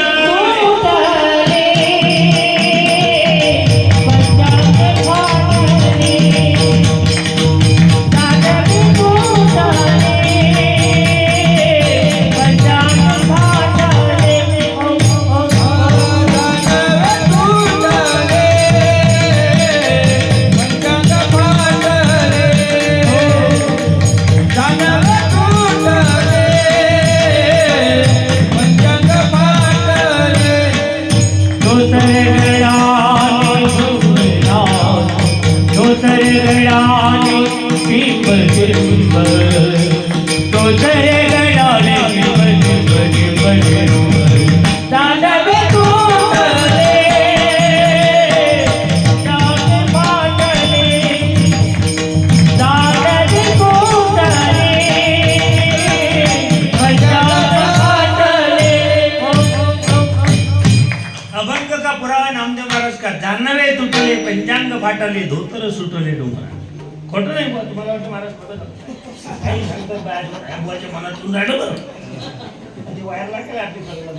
पंचांग फाटले, धोतर सुटले डोंगरा। खोटं नाही बा, तुम्हाला वाटतं महाराज खोटं काही सांगतात बायाच्या मनातून राहिलं बरं, ते वायर लागेल आरती करायला।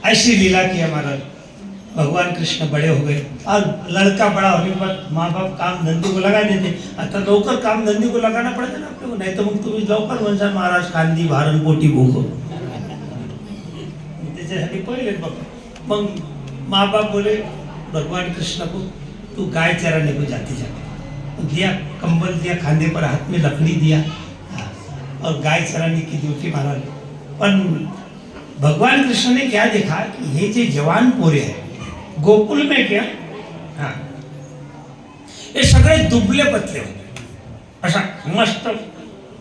ऐसी लीला किया महाराज, भगवान कृष्ण बड़े हो गए, और लड़का बड़ा होने के बाद माँ बाप काम धंधे को लगा देते। आता लवकर काम धंधे को लगाना पड़ता ना आपको, नहीं तो मग तुम्ही लवकर म्हणसाल महाराज कांदी भारण पोटी भोग, त्याच्यासाठी पहिले बघा। मग माँ बाप बोले भगवान कृष्ण को, तू गाय चराने को जाते जाते, दिया कंबल दिया, खांदे पर हाथ में लकड़ी दिया, और गाय चराने की ड्यूटी महाराज। पर भगवान कृष्ण ने क्या देखा कि ये जो जवान पोरे हैं गोकुल में क्या, हाँ ये सगळे दुबले पतले होते, असा मस्त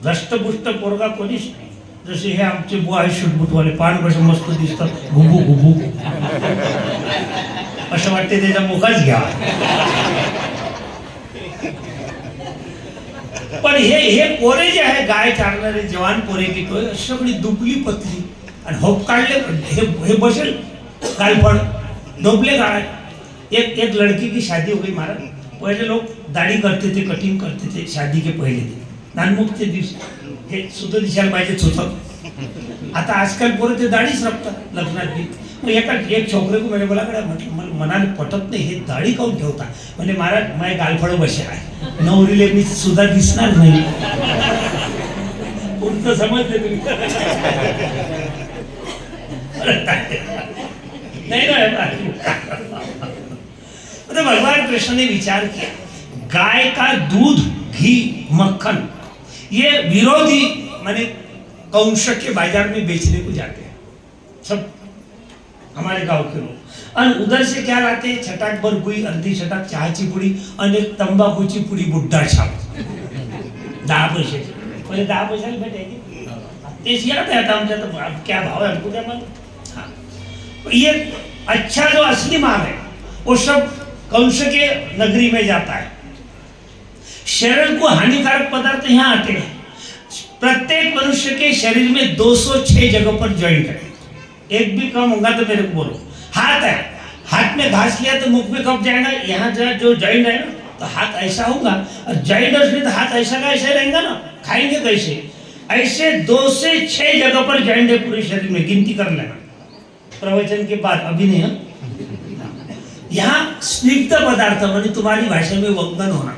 धष्टपुष्ट पोरगा कोणीच नाही, जसे हे आमचे बुवा आहे शुटबुटवाले, पान कसं मस्त दिसतात, घुबू घुबू, असं वाटते त्याचा मुखच घ्या। पण हे पोरे जे आहे गाय चारणारे जवान पोरे की तो सगळी दुबली पतली, आणि होप काढले, हे बसेल गालफड डोबले गाय। एक लड़की की शादी हो गई महाराज, पहले लोग दाढ़ी करते थे, कटिंग करते थे शादी के पहले दिन, नानमुखचे दिवस हे सुद्धा दिसायला पाहिजे होतं। आता आजकाल पोरं ते दाढीच रखतात लग्नात बी, मग एक छोकरे को मैंने बोला कडे म्हटलं मला मनाने पटत नाही, हे दाढी काऊन ठेवता? म्हणजे महाराज माझे गालफळ बसे आहे, नवरीले मी सुद्धा दिसणार नाही. पुढचं समजले तुम्ही? नहीं ना. तो भगवान कृष्ण ने विचार किया, गाय का दूध, घी, मक्खन ये विरोधी माने कंस के बाजार में बेचने को जाते हैं सब हमारे गांव के लोग, और उधर से क्या लाते हैं? छटाक भर गुई, अर्धी छटाक चहाची पुडी आणि एक तंबाखूची पुडी बुड्ढा छाप 10 पैशाची. पहिले 10 पैशाला भेटायची तेच याद है आता आमच्या तर क्या भाव है हमको क्या मालूम. हाँ, ये अच्छा जो असली माल है वो सब कंस के नगरी में जाता है. शरीर को हानिकारक पदार्थ यहाँ आते हैं. प्रत्येक मनुष्य के शरीर में 206 जगह पर जॉइंट है, एक भी कम होगा तो मेरे को बोलो. हाथ है, हाथ में घास लिया तो मुख में कब जाएगा? यहाँ जो जॉइंट है ना, तो हाथ ऐसा होगा, और जॉइंट तो हाथ ऐसा का ऐसा रहेगा ना, खाएंगे कैसे? ऐसे 2 से 6 जगह पर जॉइंट है पूरे शरीर में, गिनती कर लेना प्रवचन के बाद. अभी नहीं है. यहाँ स्निग्ध पदार्थ माने तुम्हारी भाषा में वंगन होना,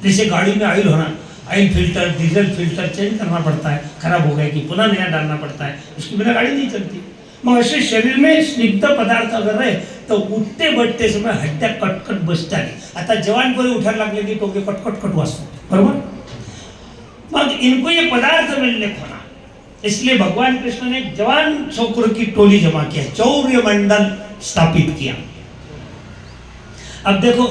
जैसे गाड़ी में ऑयल होना, oil filter, diesel filter change करना पड़ता है, खराब हो गया कि पुनः नया डालना पड़ता है, उसके बिना गाड़ी नहीं चलती. मग असे शरीर में स्निग्ध पदार्थ अगर रहे तो उठते बैठते समय हड्ड्या कटकट बसतात. आता जवान कोणी उठायला लागले की टोके कटकट कट वाजतो, बरोबर. मग इनको ये पदार्थ मिलने को ना, इसलिए भगवान कृष्ण ने जवान छोकरों की टोली जमा किया, चौर्य मंडल स्थापित किया. अब देखो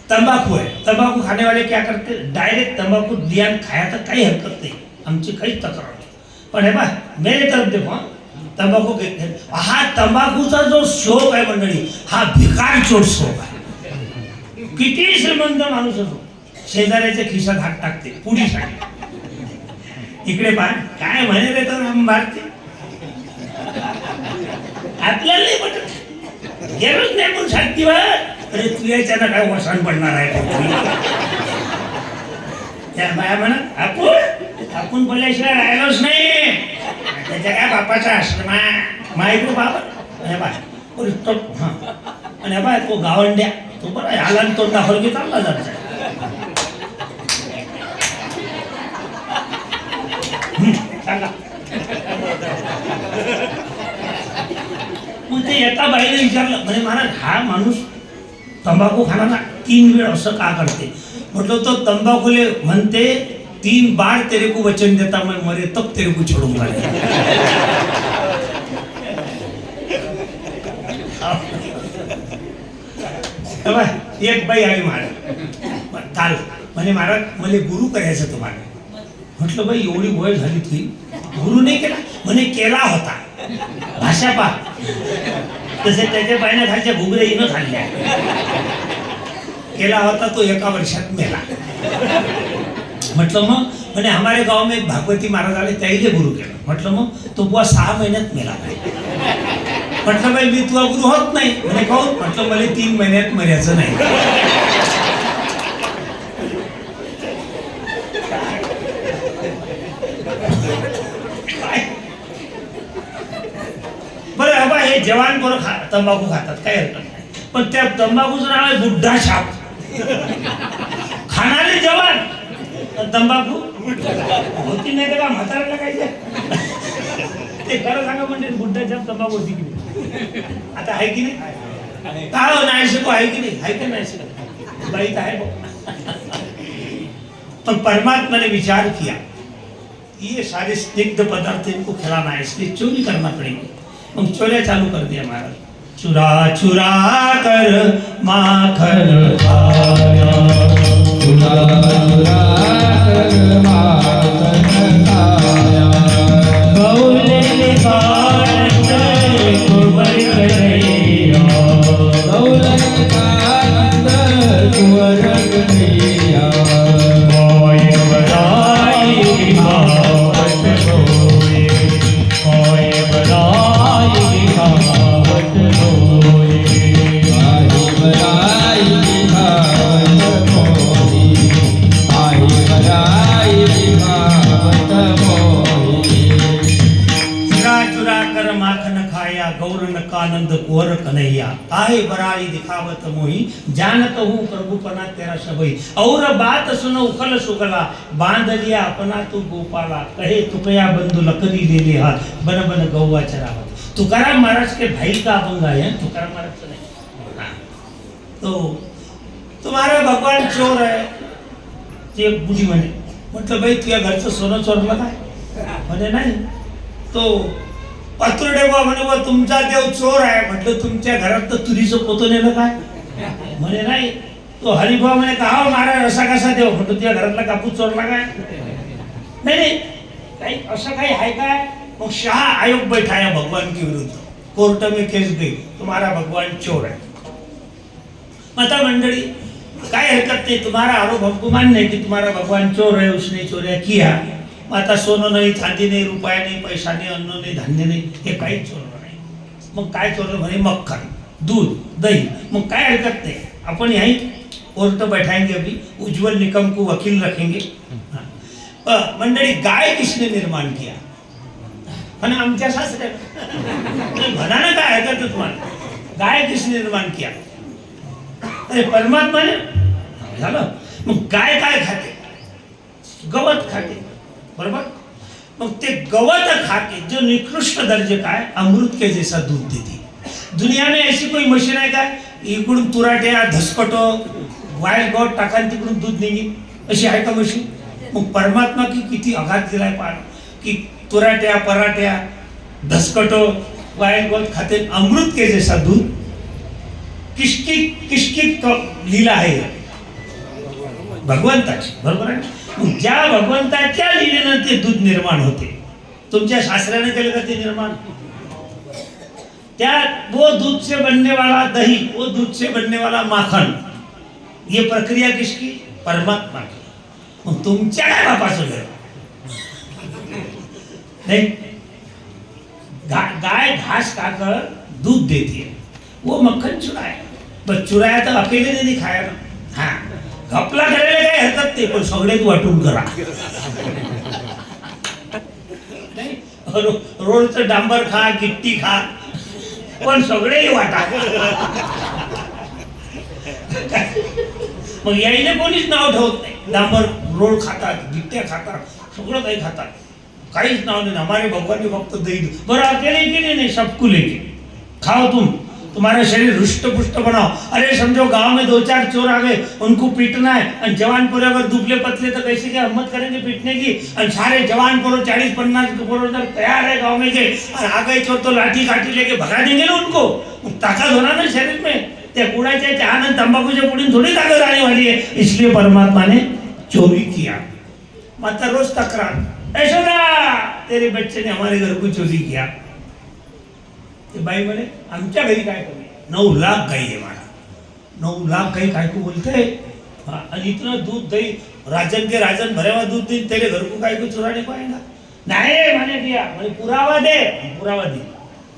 तंबाकू है, तंबाकू खाने वाले क्या करते? डायरेक्ट तंबाकू दिया खाया तर काही हरकत नाही, आमची काहीच तक्रार नाही. पण हे बा मेरे तरफ देखो, तंबाकू हा तंबाखूचा जो शोक आहे मंडळी, हा भिकार चोट शोक आहे. किती श्रीमंत माणूस असो, शेजाऱ्याच्या खिशात हात टाकते पुडीसाठी. इकडे पहा काय म्हणे रे तर भारती, आपल्याला नाही पटत, गेलोच नाही म्हणून शांती वा. अरे तू याच्यानं काय वसान पडणार आहे? त्या बाया म्हणत आपण बोलल्याशिवाय राहिलोच नाही, त्याच्या काय बापाचा आश्रमा माहिती बाबा बा. हां, आणि बा तो गावंड्या तो बरं आला तो दाखल की चालला जायचा. सांगा मग ते एका बाईने विचारलं, म्हणजे महाराज हा माणूस तंबाखू खाना 3 वेळ असं का करते? म्हटलं तो तंबाखूले म्हणते 3 बार तेरे को वचन देता मैं मरे तब तेरे को छोडूंगा. एक बाई आली महाराज काल, म्हणे महाराज मला गुरु करायचं तुम्हाला. म्हटलं बाई एवढी वय झाली तुझी, गुरु नाही केला? म्हणे केला होता. भाषा पा तसे त्याच्या पायना खालच्या घुगऱ्या येणं खाल्ल्या. केला होता तो 1 वर्षात मेला. म्हटलं मग? म्हणे हमारे गाव में एक भागवती महाराज आले, त्याईले गुरु केलं. म्हटलं मग? तो बुवा 6 महिन्यात मेला पाहिजे. म्हटलं बाई मी तुला गुरु होत नाही. म्हणे काहून? म्हटलं मला 3 महिन्यात मर्याचं नाही. बरं बाबा हे जवान पोरं तंबाखू खातात, काय हरकत नाही, पण त्या तंबाखूचं नाव आहे बुड्ढा छाप. खाणारे जवान, तंबाखू होती नाही तर का म्हाताऱ्याला काय ते खरं सांगा. म्हणजे बुड्ढा छाप तंबाखू होती की नाही? आता आहे की नाही? का नाही शिकू, आहे की नाही? आहे की नाही शिकत? बाई तर आहे. पण परमात्मा ने विचार किया ये सारे स्निग्ध पदार्थ इनको खिलाना है, इसलिए चोरी करना पड़ेगी. मग चोरिया चालू कर दिया महाराज. चुरा चुरा कर माखन खाया,
चुरा चुरा कर माखन खाया. गौले ने काट कुंवर कन्हैया, गौले ने काट कुंवर कन्हैया. कोई बड़ाई भावत होए, कोई बड़ाई भावत होए. आई बड़ाई भावत होए, आई बड़ाई भावत होए.
चुरा चुरा कर माखन खाया, गौर कानंद कुंवर कन्हैया काहे बराई दिखावत मोही जानत हूँ प्रभुपना तेरा सबई और बात सुन उखल सुखला बांध लिया अपना तू गोपाला कहे तुकया बंधु लकड़ी ले ले हाथ बन बन गौवा चरावत। तुकाराम महाराज के भाई का अभंग है, तुकाराम महाराज तो नहीं। हाँ। तो तुम्हारा भगवान चोर है, ते बुढी म्हणे, म्हटलं बाई तुझ्या घरचं सोनं चोरलं काय? म्हणे नाही. तो पातुरडे बा म्हणे बा तुमचा देव चोर आहे. म्हटलं तुमच्या घरात तर तुरीचं पोतं नेलं काय? म्हणे नाही. तो हरिभाऊ म्हणे का हो महाराज असा कसा देव? म्हटलं तुझ्या घरातला कापूस चोरला काय? नाही नाही काही असं काही आहे काय? मग शाह आयोग बैठाया भगवान के विरुद्ध, कोर्ट में केस गई तुम्हारा भगवान चोर है. माता मंडळी काय हरकत नहीं, तुम्हारा आरोप हमको मान्य है कि तुम्हारा भगवान चोर है, उसने चोरिया किया. आता सोनं नाही, चांदी नाही, रुपया नाही, पैसा नाही, अन्न नाही, धान्य नाही, हे काहीच चोरलं नाही. मग काय चोरलं म्हणे? मक्खन, दूध, दही. मग काय हरकत नाही, आपण यही कोर्ट बैठाएंगे, अभी उज्जवल निकम को वकील रखेंगे. मंडळी गाय किसने निर्माण किया? आणि आमच्या सासऱ्या म्हणा ना काय हरकत तुम्हाला. गाय किसने निर्माण किया? अरे परमात्मा ने. झालं. मग गाय काय खाते? गवत खाते, बरोबर. मग ते गवत खाके जो निकृष्ट दर्जे का है, अमृत के जैसा दूध देती. दुनिया में ऐसी कोई मशीन आहे का इकडून तुराट्या धसकटो वाईल गवत टाका तिकडून दूध निघेल, अशी आहे का मशीन? मग परमात्मा की किती आघात दिलाय पार की तुराट्या पराट्या धसकटो वाईल गवत खाते, अमृत के जैसा दूध. किसकी किसकी लीला आहे? भगवंताची, बरोबर आहे. मग ज्या भगवंताच्या लीलेनं ते दूध निर्माण होते, तुमच्या शास्त्राने केलं का ते निर्माण? त्या वो दूध से बनने वाला दही, वो दूध से बनने वाला माखन, ये प्रक्रिया किसकी? परमात्मा की. मग तुमच्या काय बापाचं घर नहीं. गाय घास खाकर दूध देती है, वो मक्खन चुराया. बस चुराया तर अकेले नहीं खाया ना. हाँ घपला करायला काही हरकत नाही, पण सगळेच वाटून करा. नाही रोडचं डांबर खा, गिट्टी खा, पण सगळेही वाटा. मग यायला कोणीच नाव ठेवत नाही. डांबर रोड खातात, गिट्ट्या खातात, सगळं काही खातात, काहीच नाव नहीं. हमारे भगवान ने फक्त दही. बरं अकेले के नहीं, सबको लेके खाओ. तुम्हारा शरीर रुष्ट पुष्ट बनाओ. अरे समझो गांव में 2-4 चोर आ गए, उनको पीटना है, और जवान पोरे अगर दुबले पतले तो कैसे क्या हिम्मत करेंगे पीटने की? और सारे जवान पोरो 40-50 पोरो तैयार है गांव में के, और आ गए चोर तो लाठी काठी लेके भगा देंगे ना उनको. ताकत होना ना शरीर में. त्या कुड़ाच्या चहा तंबाकूच्या पुढे थोड़ी ताकत आने वाली है. इसलिए परमात्मा ने चोरी किया. माता रोज तकरार, ऐशोदा तेरे बच्चे ने हमारे घर को चोरी किया. ते बाई म्हणे आमच्या घरी काय कमी, 9 लाख गाई आहे मला. 9 लाख गाई काय को बोलते. आणि इतना दूध दही राजन के राजन भरे हुआ दूध दिन तेरे घर को काय को चुराने पाएगा? नहीं मैंने दिया. म्हणजे पुरावा दे, पुरावा दे.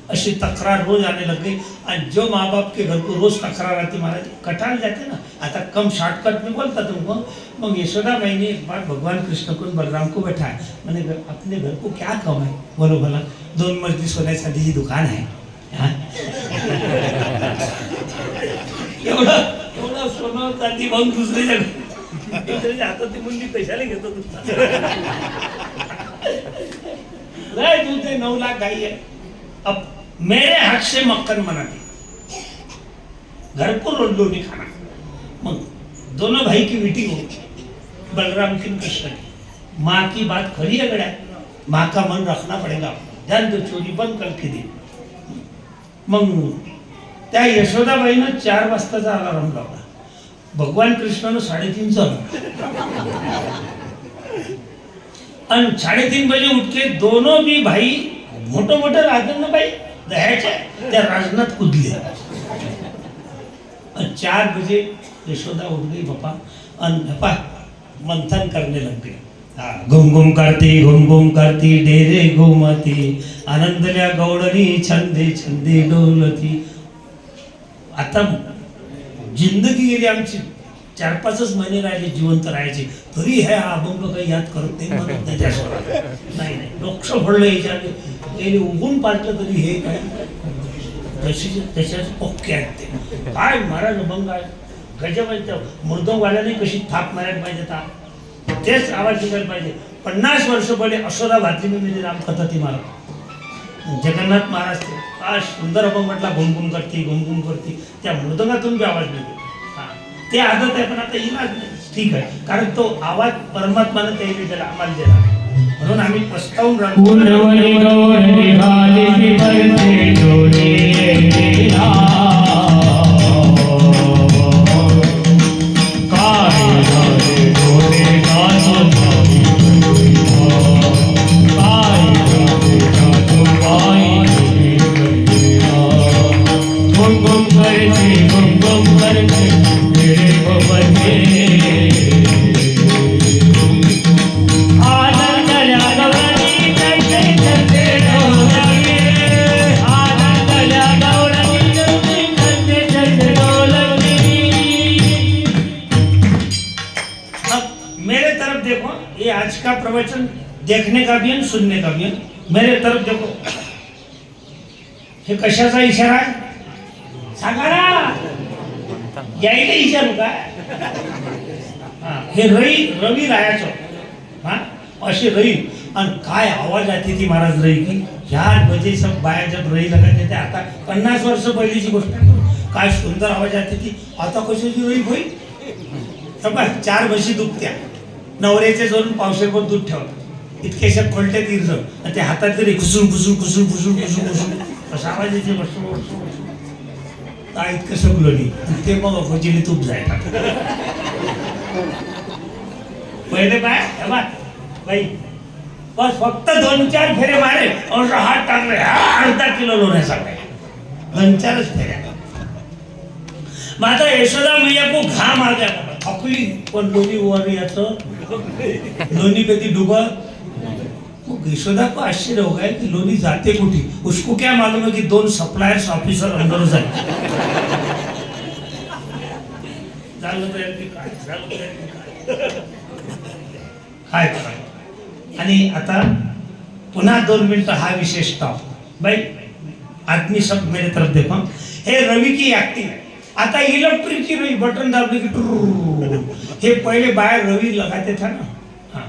अशी तक्रार रोज आने लग गई. आणि जो माँ बाप के घर को रोज तक्रार आती महाराज कटाल जाते ना. आता कम शॉर्टकट में बोलता तुमको. मग यशोदा बाई ने एक बार भगवान कृष्ण को बलराम को बैठाया. मैंने अपने घर को क्या कम है? बोलो भला 2 मजली सोन्या चांदीची दुकान आहे. एवढं सोनं चांदी भाऊन दुसऱ्याच्या हातात ती मुलगी पैशाला घेतो. नहीं दूध 9 लाख गाई है. अब मेरे हाथ से मक्खन बनाती, घर को रोड नहीं खाना. मग दोनों भाई की मीटिंग हो, बलराम की कृष्ण की. माँ की बात खरी है गड्या, माँ का मन रखना पड़ेगा. ध्यान दो, चोरी बंद करके दे. मग त्या यशोदाबाईनं 4 वाजताचा अलार्म लावला. भगवान कृष्णानं 3:30चा. आणि 3:30 बजे उठ के दोनों भी भाई मोठं मोठं राजन भाई दह्याच्या त्या राजनात कूदले. 4 बजे यशोदा उठ गई बापा, और मंथन करने लग गई. घुम घुम करती डेरे घुमती, आनंदल्या गौडनी छंदे छंदे डोलती. आता जिंदगी गेली आमची, 4-5 महिने राहिले जिवंत राहायचे, तरी हे अभंग काही याद करत नाही, म्हणत नाही त्या स्वरात. नाही डोक्ष फोडलं याच्या गेले, उगून पाडलं तरी हे काय तशी तशाच ओके आहेत ते. काय महाराज अभंग आहे, गजब आहे. त्या मृदंगवाल्याने कशी थाप मारायला पाहिजे, आता तेच आवाज दिलायला पाहिजे. 50 वर्ष पहिले अशोदा भातली मी रामकथा ती महाराज जगन्नाथ महाराज ते काय सुंदर अभंग म्हटला, घुमघुम करती घुमघुम करती, त्या मृदंगातून बी आवाज मिळतो. हा ते आदत आहे, पण आता इलाज नाही. ठीक आहे, कारण तो आवाज परमात्मानं त्याने दिला, आम्हाला दिला, म्हणून आम्ही पस्तावून राहतो.
पुरवली गौर निघाली परते डोळे येणा. काय झाले डोळे जातो पायी बंदिया. काय झाले जातो पायी बंदिया. गुमगुम करते मेरे बंदे.
मेरे तरफ देखो, ये आज का प्रवचन देखने का भी है, सुनने का भी है. मेरे तरफ देखो. हे कशाचा इशारा आहे सांगा ना, यायला इशारू का? हे रवी रायाचं, हा अशी रई. आणि काय आवाज आहे ती महाराज रई की ह्या म्हणजे सब बाया जब रई लगायचे ते आता 50 वर्ष पहिलीची गोष्ट आहे. काय सुंदर आवाज आहे ती. आता कशाची रई होईल? 4 म्हशी दुखत्या, नवऱ्याचे जाऊन पावशेरभर दूध ठेवत, इतकेशा खोलटे तीर्ज, आणि ते हातात तरी खुसून खुसून खुसून खुसून खुसून खुसून असा आवाज येते. काय इतकं सगळं ते मग खोचीने तूप जायला पहिले बाई बस फक्त 2-4 फेरे मारे और हात टाकले, अर्धा किलो लोण्याचा काय 2-4च फेऱ्या. माझा यशोदा मैया को घाम आ गया, थकली. पण लोणी वर याचं लोणी कधी डुबत. मग यशोदा को आश्चर्य हो गया कि लोनी जाते कुठे. उसको क्या मालूम है कि 2 सप्लायर्स ऑफिसर अंदर जाए. काय करायचं. आणि आता पुन्हा 2 मिनिटं हा विषय स्टॉप. भाई आदमी सब मेरे तरफ देखो. हे रवी की ऍक्टिंग. आता इलेक्ट्रिक की रवी बटन दाबले की टुरू. हे पहिले बाहेर रवी लगाते था ना. हाँ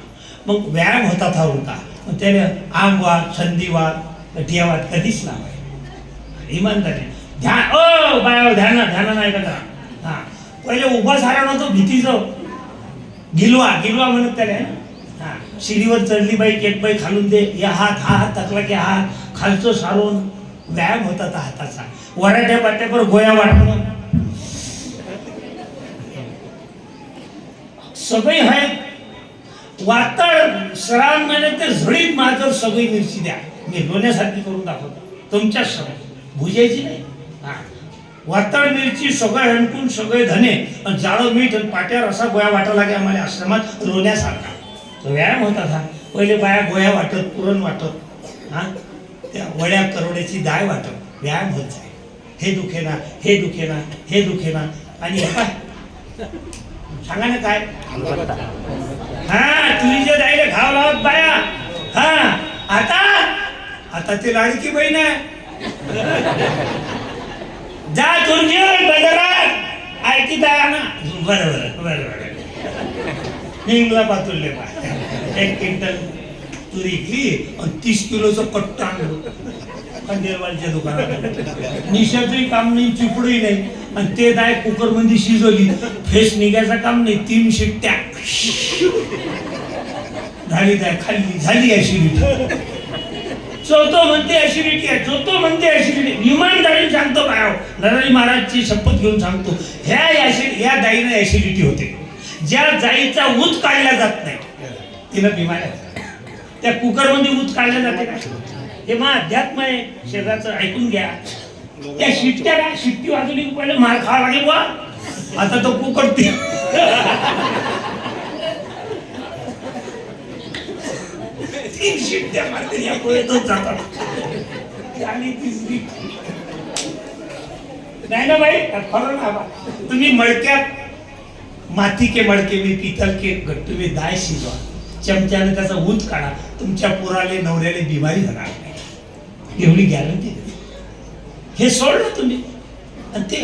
मग व्यायाम होता था उनका. त्याने आंगवाद, संधिवाद, गठियावाद कधीच नाही. इमानदारी ध्यान. ओ बाया ध्यान नाही का? हा पहिले उभा सारा नव्हतो, भीतीचं गिलवा म्हणत त्याला. हा शिडीवर चढली बाई, एक बाई खालून दे, या हात हा हात टाकला की हात खालचं सारून व्यायाम होता था हाताचा. वराठ्या पाट्यावर गोया वाटणं सगळे आहेत. वातळ सराव महिने ते झडीत माझं सगळी मिरची द्या, मी लोण्यासारखी करून दाखवतो तुमच्या समोर. भुजायची नाही. हा वातळ मिरची सगळे हणकून सगळे धने जाळं मीठ आणि पाट्यावर असा गोया वाटा लागे आम्हाला आश्रमात लोण्यासारखा. तो व्यायाम होता था. पहिले बाया गोया वाटत, पुरण वाटत, हा त्या वड्या करोड्याची डाळ वाटत व्यायाम होत जाय. हे दुखेना, हे दुखेना, हे दुखेना. आणि काय सांगा ना काय. हा तुझ्या जायला घाव लावत बाया. हा आता ते लाडकी बहीण आहे. जा तुझी बाजारात ऐकी द्या ना. बरोबर निघला पातुरले बा. 1 क्विंटल तुरी इकली आणि 30 किलोचं कट्ट आणलं कंदेरवालच्या दुकानात. निशाचंही काम नाही, चिपडही नाही. आणि ते दाय कुकर मध्ये शिजवली, फेस निघायचं काम नाही. 3 शिट्ट्या झाली, दाय खाल्ली, झाली ऍसिडिटी. जो म्हणते ऍसिडिटी आहे, जो म्हणते ऍसिडिटी. इमानदारी सांगतो बाया, नरहरी महाराजची शपथ घेऊन सांगतो, ह्या दाईनं ऍसिडिटी होते. ज्या जाईचा ऊत काढला जात नाही तिला बिमारी आहे. त्या कुकर मध्ये ऊत काढल्या जाते का? हे मग अध्यात्म आहे शरीराचं. ऐकून घ्या. त्या शिट्ट्या शिट्टी वाजवली पहिले मार खावा लागेल बा. आता तो कुकर 3 शिट्ट्या मारते या पोळीतच जातात. आणि 3री नाही ना बाई, खरं ना. तुम्ही मडक्यात माती के मडके में पितल के गट्टू में दाय शिजवा, चमच्याने त्याचा ऊत काढा, तुमच्या पोराले नवऱ्याले बिमारी होणार नाही. एवढी गॅरंटी. हे सोडलं तुम्ही. आणि ते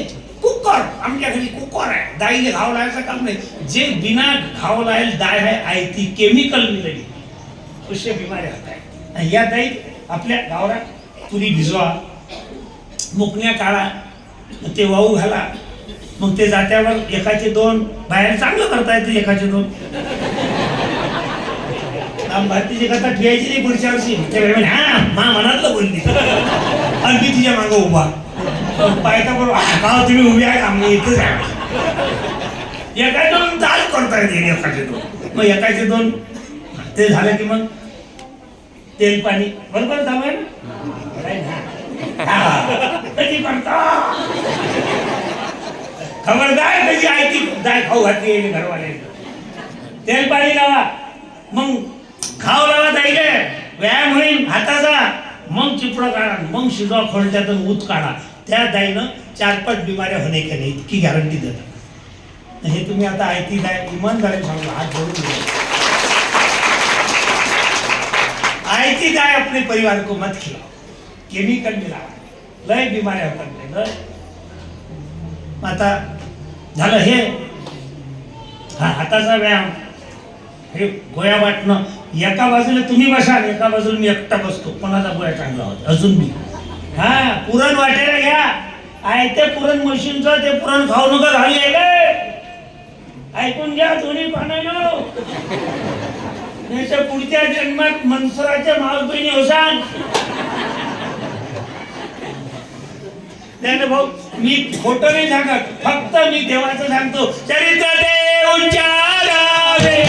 कुकर, आमच्या घरी कुकर आहे, दाईने घाव लावायचं काम नाही. जे बिना घाव लायल दाय आहे आयती केमिकल मिळाली असे बिमारी होत आहे. आणि या दाई आपल्या गावरात पुरी भिजवा, मुकण्या काढा, ते वाहू घाला, मग ते जात्यावर एकाचे 2 बाहेर चांगलं करता येते. एकाचे 2 भारतीची कथा ठेवायची नाही पुढच्या वर्षी. ते म्हणे हा मा मनातलं बोलली आणि मी तिच्या मागं उभा पायता बरोबर का तुम्ही उभी आहे आम्ही इथंच आहे. एकाचे 2 दाल करता येते. एकाचे 2 मग एकाचे 2 ते झालं की मग तेल पाणी बरोबर झालं ना. कधी करता खबरदार कशी आयती दाय खाऊ घातली घरवाले. तेल पाणी लावा, मग घाव लावा जाईल, व्यायाम होईल हाताचा, मग चिपडं काढा, मग शिजवा खोलत्यातून ऊत काढा. त्या दाईनं 4-5 बिमाऱ्या होणे का नाही इतकी गॅरंटी देतात. हे तुम्ही आता आयती दाय इमानदारी सांगू, हात जोडून घ्या. आयती दाय अपने परिवार को मत खिलाओ, केमिकल मिलावा, लय बिमाऱ्या होतात लय. आता झालं हे हाताचा व्यायाम, हे गोया वाटणं. एका बाजूला तुम्ही बसाल, एका बाजूला मी एकटा बसतो, कोणाचा गोया चांगला होता अजून मी. हा पुरण वाटायला घ्या, आहे ते पुरण मशीनचं, ते पुरण खाऊ नका घाली आहे. ऐकून घ्या दोन्ही पाण्यानं, नाही तर पुढच्या जन्मात मनसुराच्या मावस बहिणी होसान. नाही भाऊ, मी खोटं नाही सांगत, फक्त मी देवाचं सांगतो. चरित्र देव उच्चारावे,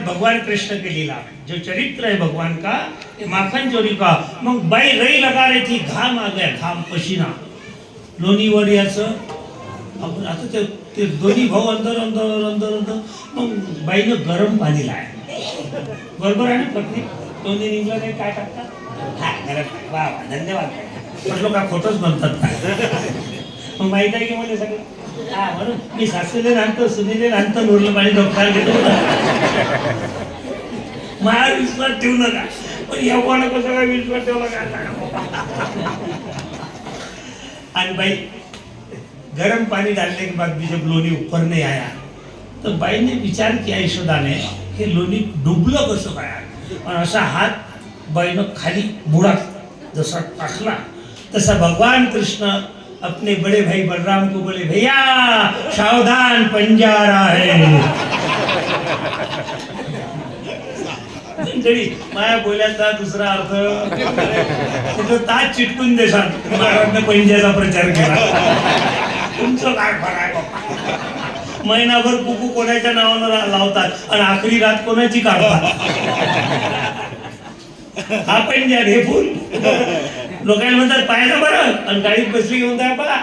भगवान कृष्ण के लीला जो चरित्र है भगवान का, ये माखन चोरी का. मग बाई रई लगा रही थी, घाम आ गया, घाम पसीना लोणीवर याचं. आपण आता ते दोन्ही भाऊ अंदर अंदर अंदर अंदर, मग बाईनं गरम पाणी लाय. बरोबर आहे ना पत्नी, दोन्ही निघलं नाही काय टाकतात, हा गरम पाणी. वा वा धन्यवाद. म्हटलं का खोटंच म्हणतात काय. मग माहित आहे की मला सगळं. हा म्हणून मी सासूले राहतो, सुनीले राहतो, नोरलं पाणी डॉक्टर घेतो. माझ्या विश्वास ठेवू नका, पण या कोणा कसं काय विश्वास ठेवला का. आणि बाई गरम पानी डालने के बाद भी जब लोनी ऊपर नहीं आया तो बाई ने विचार किया यशोदा ने, हे लोणी डुबलं कसं काय. पण असा हात बाईनं खाली बुडात जसा टाकला तसा भगवान कृष्ण अपने बड़े भाई बलराम को बोले, भैया सावधान पंजारा है. माया बोल्याचा दुसरा अर्थ तिथं ताज चिटकून देशात महाराजने पंजाचा प्रचार केला. तुमचं काय फरक आहे बाबा. महिनाभर कुकू कोणाच्या नावानं लावतात आणि आखरी रात कोणाची काढतात. हा पंजा हे फुल लोकांना म्हणतात पाहायचं बरं, आणि गाडीत बसली की म्हणताय बघा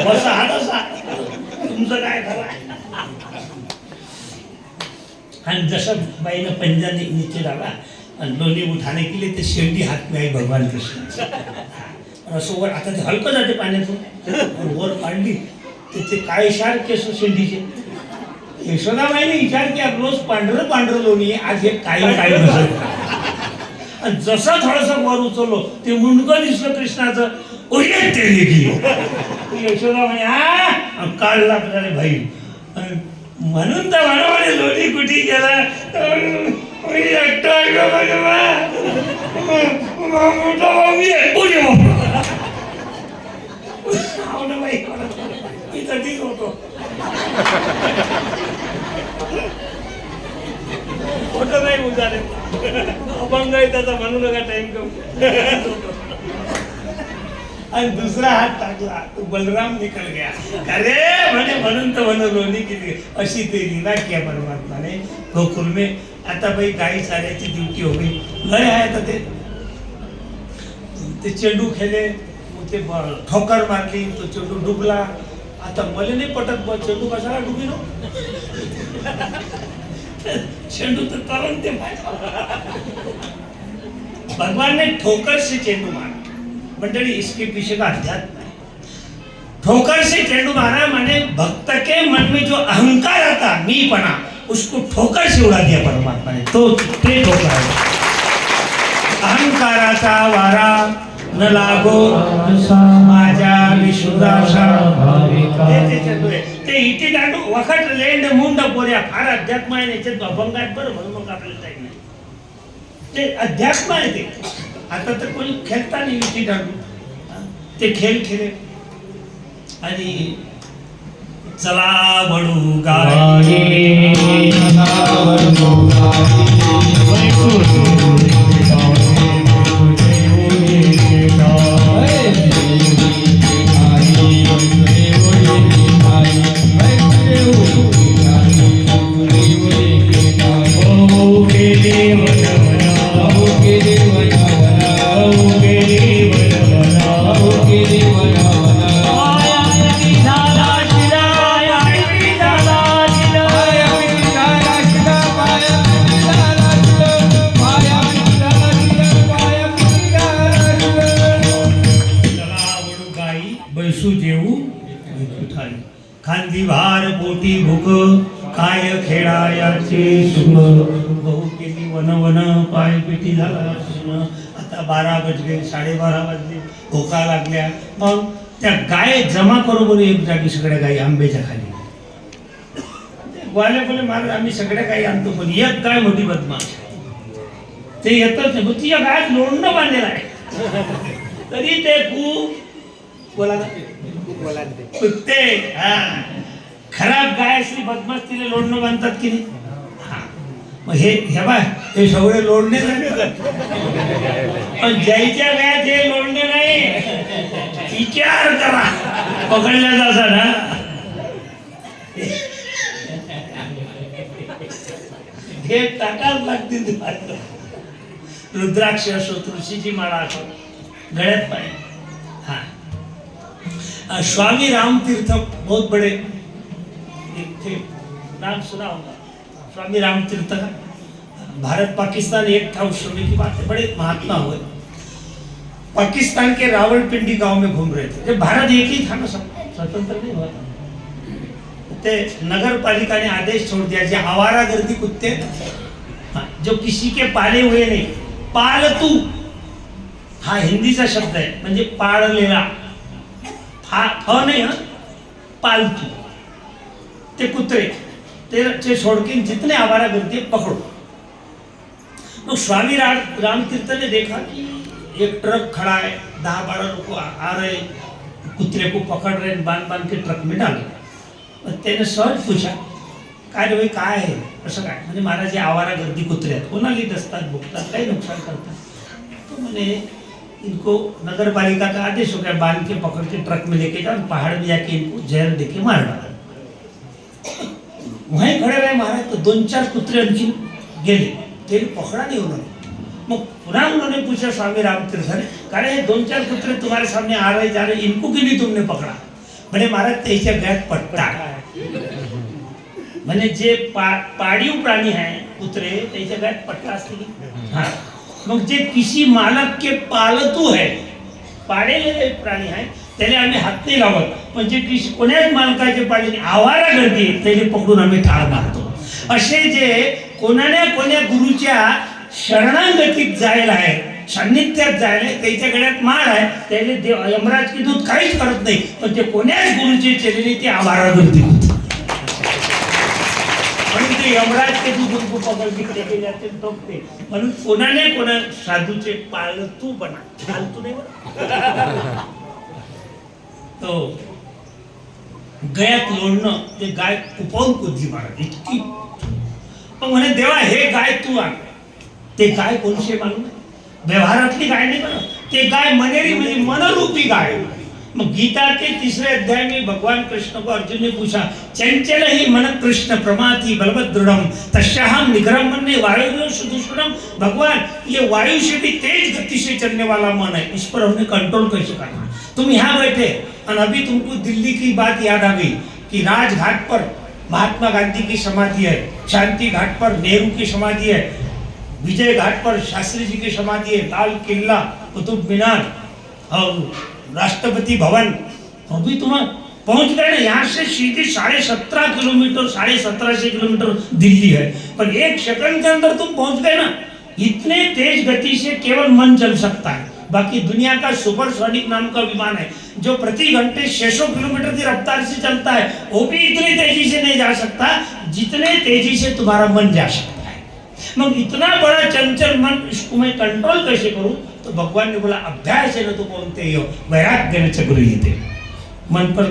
बसा हात असा. तुमचं काय खरं. आणि जसं बाईनं पंजा नीचे डाला आणि लोणी उठाने के लिए ते शेंडी हात में आई भगवान कृष्ण. असं वर आता ते हलकं जाते पाण्यातून, वर काढली ते काळेशार केस शेंडीचे. यशोदाबाईने विचार की रोज पांढरं पांढरं लोणी आज हे काही काही नसत. आणि जसं थोडंसं वर उचललो ते मुंडकं दिसलं कृष्णाचं. उडत ते लेगी यशोदा म्हणे हा काढला आपल्याला भाई म्हणून तर म्हणे लोणी कुठे गेला एकटा मोठा भाऊ मी पुढे मी तटीच होतो मोठं नाही उजारे अभंग आहे त्याचा म्हणू नका टाइम कमी आणि दुसरा हात टाकला तो बलराम निकल गया अरे म्हणे म्हणून तर म्हणून लोणी किती अशी ते लीला किया परमात्माने गोकुल में आता भाई गाई चाऱ्याची ड्युटी हो गई लय आहे तर ते चेंडू खेळले ते ठोकर मारली तो चेंडू डुबला आता मला नाही पटत चेंडू कशाला डुबी नो चेंडू तर तरण ते भगवान ने ठोकर से चेंडू मारा मंडली इसके पीछे का अध्यात्म है ठोकर से चेंडू मारा माने भक्त के मन में जो अहंकार आता मीपना उसको ठोकर से उड़ा दिया परमात्मा ने तो ठोकर है अहंकाराचा वारा न लागो माझ्या विश्वासा ते इथे दांडू वखट लेंड मुंड पोऱ्या फार अध्यात्म आहे याच्यात अभंग आहेत बरं म्हणून मग आपल्याला काही नाही ते अध्यात्म आहे ते आता तर कोणी खेळता नाही इथे दांडू ते खेळ खेळे आणि चला म्हणू गाये खांदी भार पोटी भूक काय खेळायाचे सुख बहु केली वन वन पाय पेटी झाला सुन आता 12 वाजले 12:30 वाजले भोका लागल्या मग त्या गाय जमा करू एक जागी सगळ्या गायी आंब्याच्या खाली वाले बोले महाराज आम्ही सगळ्या गायी आणतो पण एक गाय मोठी बदमाश ते येतच नाही तिच्या गायत लोणनं बांधलेलं आहे तरी ते बोला कुत्ते हा खराब गाय असली बदमाश तिला लोणनं बांधतात की नाही मग हे बाय हे सगळे लोणणे पण ज्याच्या गायात हे लोणणे नाही विचार करा पकडल्या जाता ना हे टाकाच लागतील रुद्राक्ष असो तुळशीची माळा असो गळ्यात पाहिजे हाँ स्वामी राम तीर्थ बहुत बड़े एक थे नाम सुना होगा स्वामी राम तीर्थ का भारत पाकिस्तान एक था उस समय की बात है बड़े महात्मा हुए पाकिस्तान के रावलपिंडी गांव में घूम रहे थे जब भारत एक ही था ना स्वतंत्र नहीं हुआ ते नगर पालिका ने आदेश छोड़ दिया जो आवारा गर्दी कुत्ते जो किसी के पाले हुए नहीं पालतू हा हिंदीचा शब्द है म्हणजे पाळलेला नहीं हा पालतू ते कुत्रे ते छोड़कर जितने आवारा गर्दी पकड़ो तो स्वामी राम तीर्थ ने देखा कि एक ट्रक खड़ा है 10-12 लोग आ रहे कुत्रे को पकड़ रहे बांध बांध के ट्रक में डाले त्याने सहज पूछा काय रे भाई काय आहे असं काय म्हणजे महाराज आवारा गर्दी कुत्रे आहेत कोणाला डसतात भुकतात काही नुकसान करतात तो मैंने इनको नगर पालिका का आदेश हो गया बांध के पकड़ के ट्रक में लेके जाओ पहाड़ में जाके इनको जहर देके मार डाला वहीं खड़े रहे महाराज तो 2-4 कुत्रे उनकी गेले तेरी पकड़ा नहीं उन्होंने मग पुनः उन्होंने पूछा स्वामी रामतीर्थ ने कहा ये 2-4 कुत्रे तुम्हारे सामने आ रहे जा रहे इनको क्यों नहीं तुमने पकड़ा म्हणे महाराज त्याच्या गळ्यात पट्टा म्हणजे जे पाळीव प्राणी है कुत्रे त्याच्या गळ्यात पट्टा असते हाँ मग जे किसी मालक के पालतू है पाळलेले प्राणी आहे त्याला आम्ही हात नाही लावत पण जे किसी कोण्याच मालकाचे पाळलेले आवारा गर्दी त्याला पकडून आम्ही ठार मारतो असे जे कोण्या गुरुच्या शरणागतीत जायला आहे सान्निध्यात जायला त्याच्या गळ्यात माळ आहे, त्याने देव यमराज की दूत काहीच करत नाही, पण ते कोण्याच गुरुचे चरणी ते आभारावरती होते. म्हणून ते यमराज ते दूत पकडले जाते टोकते. म्हणून कोणाने कोणा साधूचे पाळलं तू बना फालतू नाही बरं. तो गळ्यात लोणणं ते गाय कुपावून कुद्दी मारा इतकी. पण म्हणे देवा हे गाय तू आण. ते गाय कोणशे मालूम व्यवहारातली गाय नहीं बना, ते गाय मनेरी म्हणजे मनरूपी गाय. मग गीता के तीसरे अध्याय में भगवान कृष्ण को अर्जुन ने पूछा, चंचल ही मन कृष्ण प्रमाति बलवदृढ़म तस्याहम निग्रह मन ने वायु सुदूषणम. भगवान ये वायु से भी तेज गति से चलने वाला मन है, इस पर हमने कंट्रोल कैसे करना. तुम यहाँ बैठे और अभी तुमको दिल्ली की बात याद आ गई कि राजघाट पर महात्मा गांधी की समाधि है, शांति घाट पर नेहरू की समाधि है, विजय घाट पर शास्त्री जी की समाधि है, लाल किला, कुतुब मीनार और राष्ट्रपति भवन. अभी तुम पहुंच गए ना. यहाँ से सीधे 17.5 किलोमीटर 17.5 किलोमीटर दिल्ली है, पर एक सेकंड के अंदर तुम पहुंच गए ना. इतने तेज गति से केवल मन चल सकता है. बाकी दुनिया का सुपरसोनिक नाम का विमान है जो प्रति घंटे 600 किलोमीटर की रफ्तार से चलता है, वो भी इतनी तेजी से नहीं जा सकता जितने तेजी से तुम्हारा मन जा सकता है. मग इतना बड़ा चंचल मन, इसको मैं कंट्रोल कैसे करूं. तो भगवान ने बोला अभ्यास है ना तो कोणते यो वैराग्य चक्र येते मन पर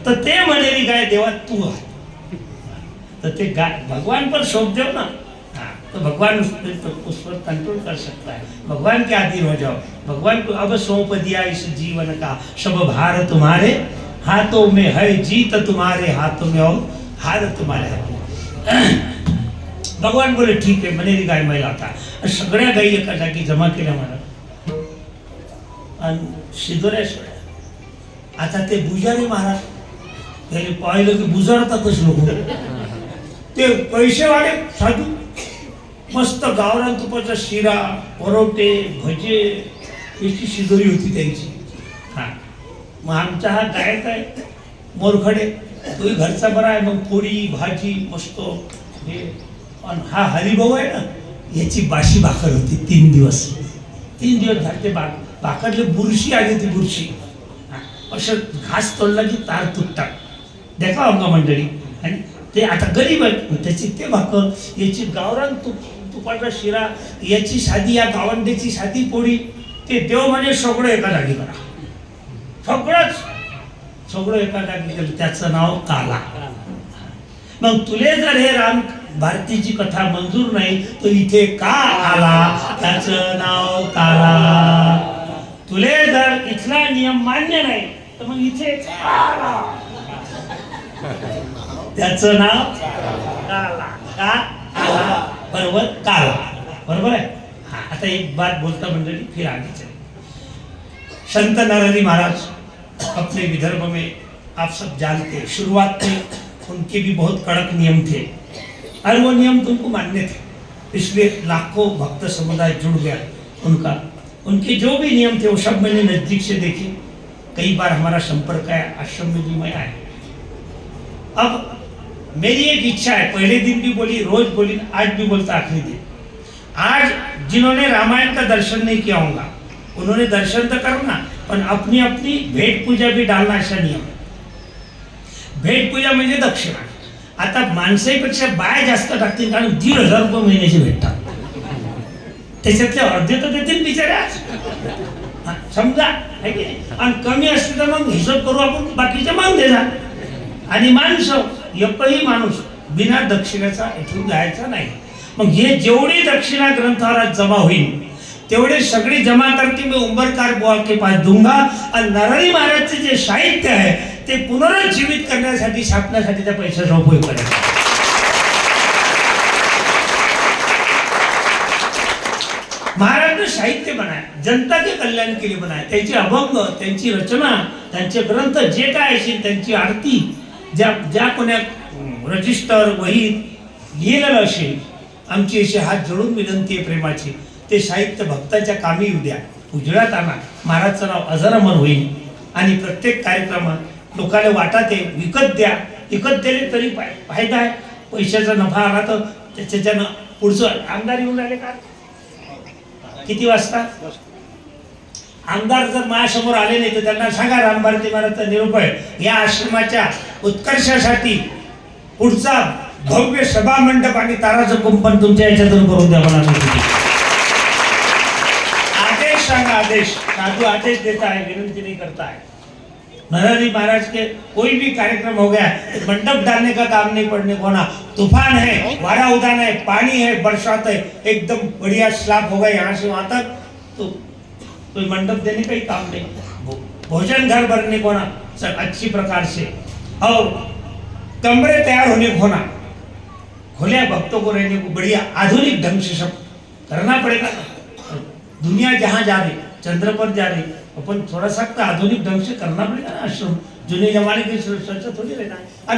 तर ते म्हणेली गाय देवा तू आहे. तर ते गाय भगवान पर सौंप दो ना. तो भगवान उस पर कंट्रोल कर सकता है. भगवान के अधीन हो जाओ. भगवान को अब सौंप दिया इस जीवन का, सब भार तुम्हारे हाथों में है, जीत तुम्हारे हाथों में और हार तुम्हारे हाथों में. भगवान बोले ठीक आहे मनेरी गाय मैं लाता. सगळ्या गायी एका जागी जमा केल्या मला आणि शिदोऱ्या सोडल्या. आता ते बुजारी महाराज त्याने पाहिलं की बुजारतातच लोक. ते पैसेवाले साधू मस्त गावरान तुपाचा शिरा, परोटे, भजे याची शिदोरी होती त्यांची. हा मग आमचा हा गायक आहे मोरखडे, तोही घरचा बरा आहे. मग पोळी भाजी मस्त हे. आणि हा हरिभाऊ आहे ना, याची बाशी भाकर होती 3 दिवस. 3 दिवस झाले भाकरले बुरशी आली होती. बुरशी असं घास तोडला की तार तुटतात. देखा का मंडळी. आणि ते आता गरीब आहेत, त्याची ते भाकर, याची गावरान तुपाचा शिरा, याची साधी या गावंडीची साधी पोळी. ते देव म्हणजे सगळं एका जागी करा. सगळं एका जागी केलं. त्याचं नाव काला. मग तुले जर हे राम भारतीची कथा मंजूर नाही तो इथे का आला. त्याचं नाव काला. तुले जर इथला नियम मान्य नाही तर मग इथे का आला. त्याचं नाव काला. का आला बरोबर काला. बरोबर आहे. आता एक बात बोलता मंडळी फिर आगे चले. संत नरहरि महाराज अपने विदर्भ में आप सब जानते हैं, शुरुआत में उनके भी बहुत कड़क नियम थे और वो नियम तुमको मानने थे, इसलिए लाखों भक्त समुदाय जुड़ गया उनका. उनके जो भी नियम थे वो सब मैंने नजदीक से देखे. कई बार हमारा संपर्क है, आश्रम में भी मैं आया. अब मेरी एक इच्छा है, पहले दिन भी बोली, रोज बोली, आज भी बोलता आखिरी दिन. आज जिन्होंने रामायण का दर्शन नहीं किया होगा उन्होंने दर्शन तो करना, पण अपनी अपनी भेट पूजा भी डालना असा नियम. भेट पूजा म्हणजे दक्षिणा. आता माणसाईपेक्षा बाया जास्त टाकतील, कारण 1,500 रुपये महिन्याचे भेटतात. त्याच्यातले अर्धे तर देतील बिचाऱ्या. समजा आहे की नाही. आणि कमी असते तर मग हिशोब करू आपण, बाकीचे मान दे जा. आणि माणसं एकही माणूस बिना दक्षिणेचा इथून जायचा नाही. मग हे जेवढी दक्षिणा ग्रंथालयात जमा होईल तेवढे सगळी जमा करके मैं उंबरकार बुआ के पास दूंगा. आणि नरहरी महाराजचे जे साहित्य आहे ते पुनरुज्जीवित करण्यासाठी छापण्यासाठी त्या पैशाचा उपयोग करायचा. महाराज साहित्य बनाए, जनता के कल्याण के लिए बनाए. त्यांची अभंग, त्यांची रचना, त्यांचे ग्रंथ जे काय असेल, त्यांची आरती ज्या कोण्या रजिस्टर वहीत लिहिलेलं असेल, आमची अशी हात जोडून विनंती आहे प्रेमाची, ते साहित्य भक्ताच्या कामी येऊ द्या. उजळ्यात आणा. महाराजचं नाव अजरामर होईल. आणि प्रत्येक कार्यक्रमात लोकांना वाटा ते विकत द्या. विकत दिले तरी फायदा आहे. पैशाचा नफा आला तर त्याच्यानं पुढचं आमदार येऊन राहिले का किती वाजता? आमदार जर माझ्यासमोर आले नाही तर त्यांना सांगा रामभारती महाराजचा निरोप आहे, या आश्रमाच्या उत्कर्षासाठी पुढचा भव्य सभा मंडप आणि ताराचं कुंपण तुमच्या याच्यातून करून द्या मला. आदेश सांगा, आदेश. साधू आदेश देता है, विनंती नहीं करता है. नरहरि महाराज के कोई भी कार्यक्रम हो गया, मंडप डालने का काम नहीं पड़ने को ना. तूफान है, वारा उदान है, पानी है, बरसात है, एकदम बढ़िया स्लैब होगा यहाँ से वहां तक, तो कोई मंडप देने का ही काम नहीं. भोजन घर बनने को ना सब अच्छी प्रकार से, और कमरे तैयार होने को ना, खुले भक्तों को रहने को बढ़िया आधुनिक ढंग से सब करना पड़ेगा. दुनिया जहाँ जा रही, चंद्र पर जा रही, अपन थोड़ा सा आधुनिक ढंग से करना पड़ेगा ना. आश्रम जुने जमाने की सोच थोड़ी रहना है. और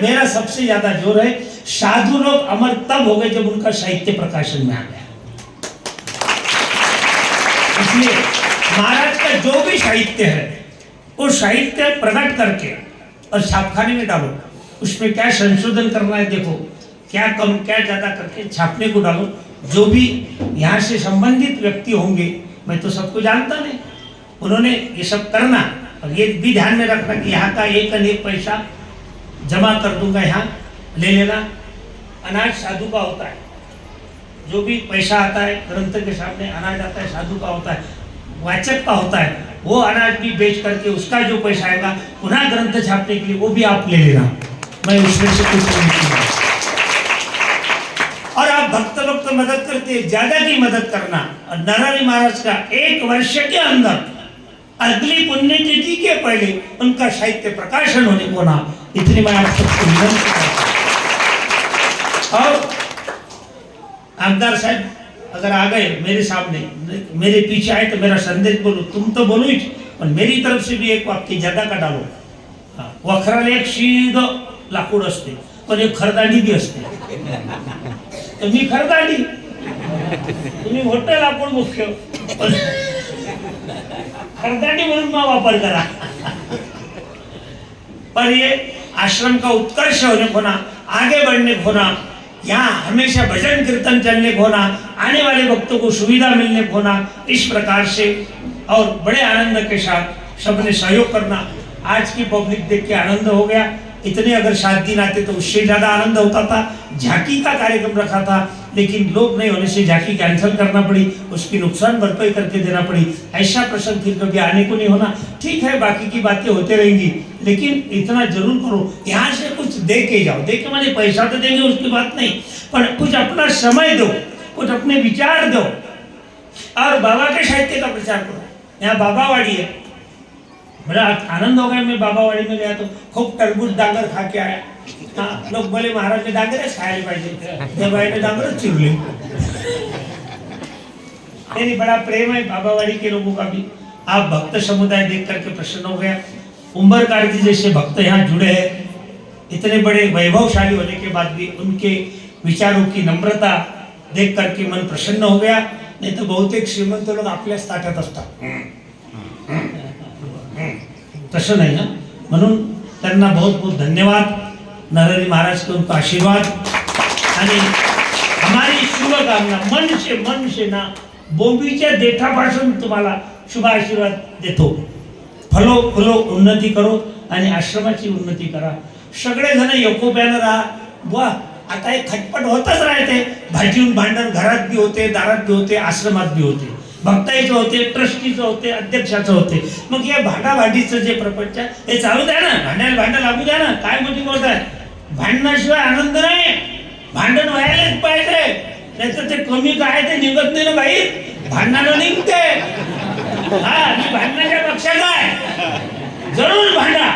मेरा सबसे ज्यादा जोर है, साधु लोग अमर तब हो गए जब उनका साहित्य प्रकाशन में आ गया. इसलिए महाराज का जो भी साहित्य है वो साहित्य प्रकट करके और छापखाने में डालो. उसमें क्या संशोधन करना है देखो, क्या कम क्या ज्यादा करके छापने को डालो. जो भी यहाँ से संबंधित व्यक्ति होंगे, मैं तो सबको जानता नहीं, उन्होंने ये सब करना. और ये भी ध्यान में रखना कि यहाँ का एक अनेक पैसा जमा कर दूंगा, यहाँ ले लेना. अनाज साधु का होता है, जो भी पैसा आता है ग्रंथ के सामने अनाज आता है साधु का होता है, वाचक का होता है. वो अनाज भी बेच करके उसका जो पैसा आएगा पुनः ग्रंथ छापने के लिए वो भी आप ले लेना. मैं उसमें से कुछ नहीं. और आप भक्त लोग तो मदद करते, ज्यादा की मदद करना. और नरहरि महाराज का 1 वर्ष के अंदर अगली पुण्यतिथि के पहले उनका साहित्य प्रकाशन होने को ना, इतनी मैं आप सबको विनंती करता हूं. और आमदार साहब अगर आ गए मेरे सामने, मेरे पीछे आए तो मेरा संदेश बोलो. तुम तो बोलो ही, पण मेरी तरफ से भी एक वाक्य ज्यादा का डालो. वखराला एक शीद लाकूड असते, पण एक खरदांडी बी असते. तर मी खरदांडी, तुम्ही मोठं लाकूड मुख्य, खरदांडी म्हणून मग वापर करा. पर ये आश्रम का उत्कर्ष होने को ना, आगे बढ़ने को ना, यहाँ हमेशा भजन कीर्तन चलने को ना, आने वाले भक्तों को सुविधा मिलने को ना, इस प्रकार से और बड़े आनंद के साथ सबने सहयोग करना. आज की पब्लिक देख के आनंद हो गया. इतने अगर 7 दिन आते तो उससे ज्यादा आनंद होता था. झांकी का कार्यक्रम रखा था, लेकिन लोग नहीं होने से झांकी कैंसिल करना पड़ी, उसकी नुकसान भरपाई करके देना पड़ी. ऐसा प्रसंग फिर कभी आने को नहीं होना. ठीक है, बाकी की बातें होते रहेंगी, लेकिन इतना जरूर करो, यहाँ से कुछ दे के जाओ. दे के मैंने पैसा तो देंगे उसकी बात नहीं, पर कुछ अपना समय दो, कुछ अपने विचार दो, और बाबा के साहित्य का प्रचार करो. यहाँ बाबावाड़ी है, बड़ा आनंद हो गया. मैं बाबावाड़ी में गया तो खूब तरबूज डांगर खा के आया. हाँ, लोग बोले महाराज ने डांगरच खायला पाहिजे, जब आए डांगरच चिरले. मेरी बड़ा प्रेम है बाबावाड़ी के लोगों का भी. आप भक्त समुदाय देख करके प्रसन्न हो गया. उम्बरकार जी जैसे भक्त यहाँ जुड़े हैं, इतने बड़े वैभवशाली होने के बाद भी उनके विचारों की नम्रता देख करके मन प्रसन्न हो गया. नहीं तो बहुतेक श्रीमंत लोग आपल्याच ताट्यात असतात, तसं नाही. ना म्हणून त्यांना बहुत बहुत धन्यवाद. नरहरि महाराज को उनका आशीर्वाद आणि हमारी शुभकामना मन से ना, बोंबीच्या देठापासून तुम्हाला शुभ आशीर्वाद देतो. फलो फुलो उन्नती करो आणि आश्रमाची उन्नती करा. सगळेजण एकोप्यानं राहा. वा, आता एक खटपट होतच राहते. भाजीहून भांडण घरात बी होते, दारात बी होते, आश्रमात बी होते, भक्ताईचं होते, ट्रस्टीचं होते, अध्यक्षाचं होते. मग या भांडाभांडीचं जे प्रपंच हे चालू द्या ना, भांडण लागू द्या ना. काय मोठी गोष्ट आहे, भांडणाशिवाय आनंद नाही. भांडण व्हायलाच पाहिजे, नाहीतर ते कमी काय ते निघत नाही ना बाई, भांडणानं निघते. हा, मी भांडणाच्या पक्षात आहे, जरूर भांडा,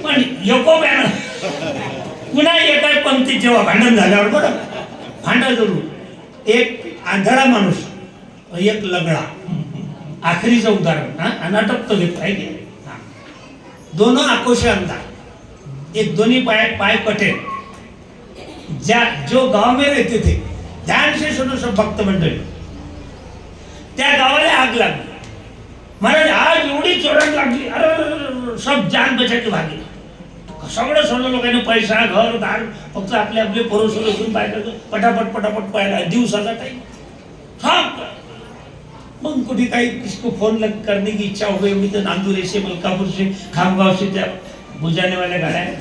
पण एकोप्यानं. पुन्हा एका पंक्तीत जेव्हा भांडण झाल्यावर बरं भांडा जरूर. एक आंधळा माणूस, एक लंगडा, आखरीचं उदाहरण. हा, अनाटक तो घेत आहे की दोनों आंखों से अंधा, एक दोन्ही पाय कटे. जो गांव में रहते थे, ध्यान से सुनो सब भक्त मंडळी, त्या गावाला आग लागली. महाराज आग एवढी जोरात लागली, अरे सब जान बचा के भागे. सगळं सोडलं लोकांनी, पैसा घर दार, फक्त आपले आपले पोरं सोडून बाहेर पटापट पटापट पाहिला. दिवसाचा टाईम मग कुठे काही किसको फोन करने की इच्छा हो गई, मी तर नांदुरे से मलकापूर से खामगाव से त्या बुजाने वाल्या गाड्या आहेत.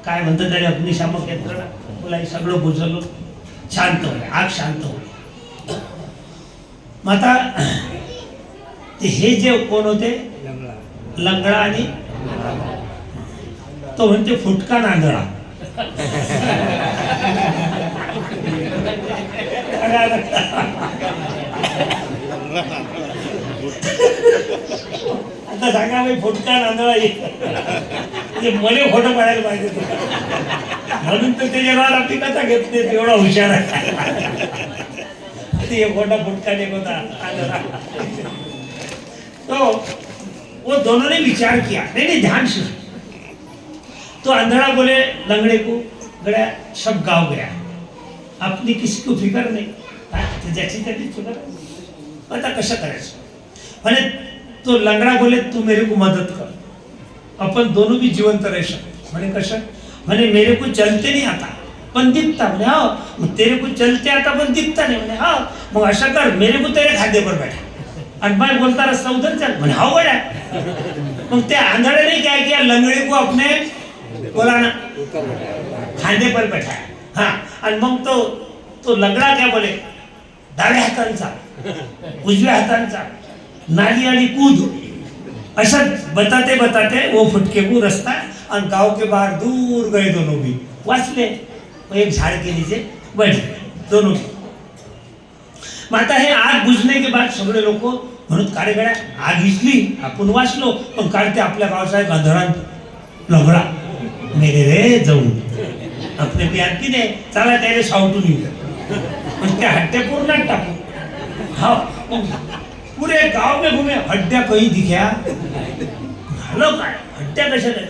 काय म्हणतात त्याने अग्निशामक यंत्रणा बोला, हे सगळं बुजवलं, शांत होय, आग शांत होय. मग आता ते हे जे कोण होते, लंगडा आणि तो म्हणते फुटका नांदळा. आता सांगा बाई, फुटका नांदळा म्हणजे मला खोटं पाडायला पाहिजे म्हणून तर त्याच्यावर आपली कथा घेत नाही, एवढा हुशार आहे. ते खोटा फुटका नहीं होता. तो वो दोनों ने विचार किया, नहीं ध्यान से. तो अंधड़ा बोले लंगड़े को, गया सब गाँव गया, अपनी किसी को फिकर नहीं, ज्याची त्याची फिकर आता कसं करायचं. म्हणे तो लंगड़ा बोले तू मेरे को मदद कर, अपन दोनों भी जीवंत रह सकते. म्हणे कसं, म्हणे मेरे को चलते नहीं आता पण दिखता. म्हणे हाँ, मग तेरे को चलते आता पण दिखता नहीं. म्हणे हाँ, मग अशा कर, मेरे को तेरे खांदे पर बैठा आणि मैं बोलता रास्ता उधर चल. म्हणे हाँ बड़ा. मग त्या आंधळे ने क्या किया, लंगड़े को अपने बोला ना खांदे पर बैठा. हाँ, आणि मग तो लंगड़ा क्या बोले, डाव्या हातांचा उजव्या हातांचा नाली आली कूद. ऐसा बताते बताते वो फुटके को रास्ता और गांव के बाहर दूर गए दोनों भी, वाचले. एक झाड़ के नीचे बैठ दोनों. आता हे आग बुझने के बाद सगळे लोक म्हणून काळे गड्या आग हिसली, आपण वाचलो, पण काढते आपल्या गावचा गांधळान लंगडा मेरे रे जाऊन आपले बियाती ने चला त्याने सावटून येऊ, पण त्या हड्ड्या पूर्ण टाकू. हा, पूरे गांव में घूमे, हड्ड्या कहीं दिख्या झालं काय, हड्ड्या कशा नाही.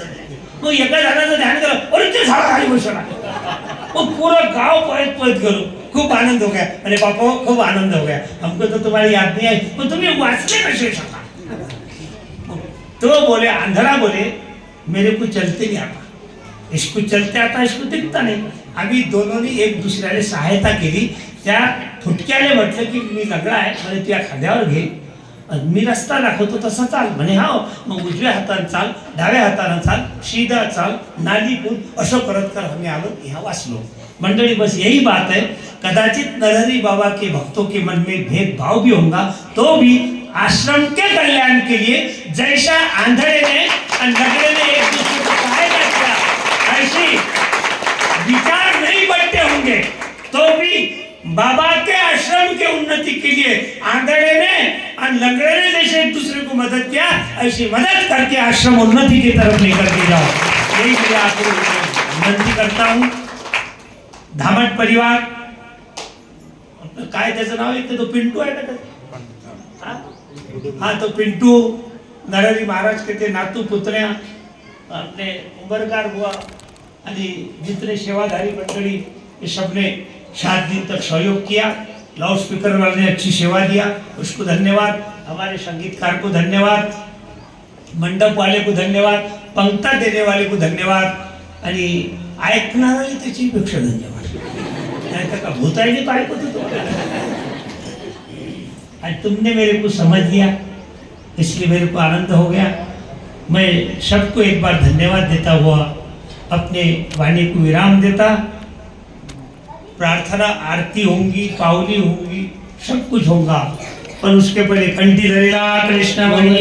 मग एका झाडाचं ध्यान केलं, अरे ते झाडा खाली बसला. मग पूरं गाव पळत पळत गेलो. खूप आनंद हो गया. अरे पापा खूप आनंद हो गया, हमको तो तुम्हारी याद नहीं आई, पण तुम्ही वाचले कसे सका. तो बोले, अंधड़ा बोले मेरे को चलते नहीं आता, इसको चलते आता, इसको दिखता नहीं. आम्ही दोनोंनी एक दुसऱ्याला सहायता केली. त्या फुटक्याने म्हटलं की मी लंगडा आहे, म्हणे तुझ्या खांद्यावर घे, मी रस्ता दाखवतो तसा चाल. म्हणे हा, मग उजव्या हाताने चाल, डाव्या हाताने चाल, सीधा चाल, नाली कूद, असं करत कर आम्ही आलो, यहाँ वाचलो. मंडली बस यही बात है. कदाचित नरहरि बाबा के भक्तों के मन में भेदभाव भी होगा, तो भी आश्रम के कल्याण के लिए जैसा आंधळे ने और लंगड़े ने एक दूसरे को सहायता किया, ऐसी विचार नहीं बढ़ते होंगे, तो भी बाबा के आश्रम के उन्नति के लिए आंधळे ने और लंगड़े ने जैसे एक दूसरे को मदद किया, ऐसी मदद करके आश्रम उन्नति की तरफ लेकर के जाओ. यही मैं आपको विनंती करता हूँ. धामट परिवार, काय त्याचं नाव आहे, तो पिंटू आहे का? हाँ, तो पिंटू नरहरि महाराज के थे नातू पुतण्या, अपने उमरकार हुआ, आणि जितने सेवाधारी मंडली ये सबने 7 दिन तक सहयोग किया. लाउड स्पीकर वाले ने अच्छी सेवा दिया, उसको धन्यवाद. हमारे संगीतकार को धन्यवाद, मंडप वाले को धन्यवाद, पंक्ता देने वाले को धन्यवाद, आणि ऐकणाऱ्याला त्याची पेक्षा धन्यवाद. नहीं तो भूताई नहीं पाए को तो आज तुमने मेरे को समझ लिया, इसलिए मेरे को आनंद हो गया. मैं सबको एक बार धन्यवाद देता हुआ अपने वाणी को विराम देता. प्रार्थना आरती होंगी, पावली होंगी, सब कुछ होगा, पर उसके पहले कंठी धरेला कृष्ण मणि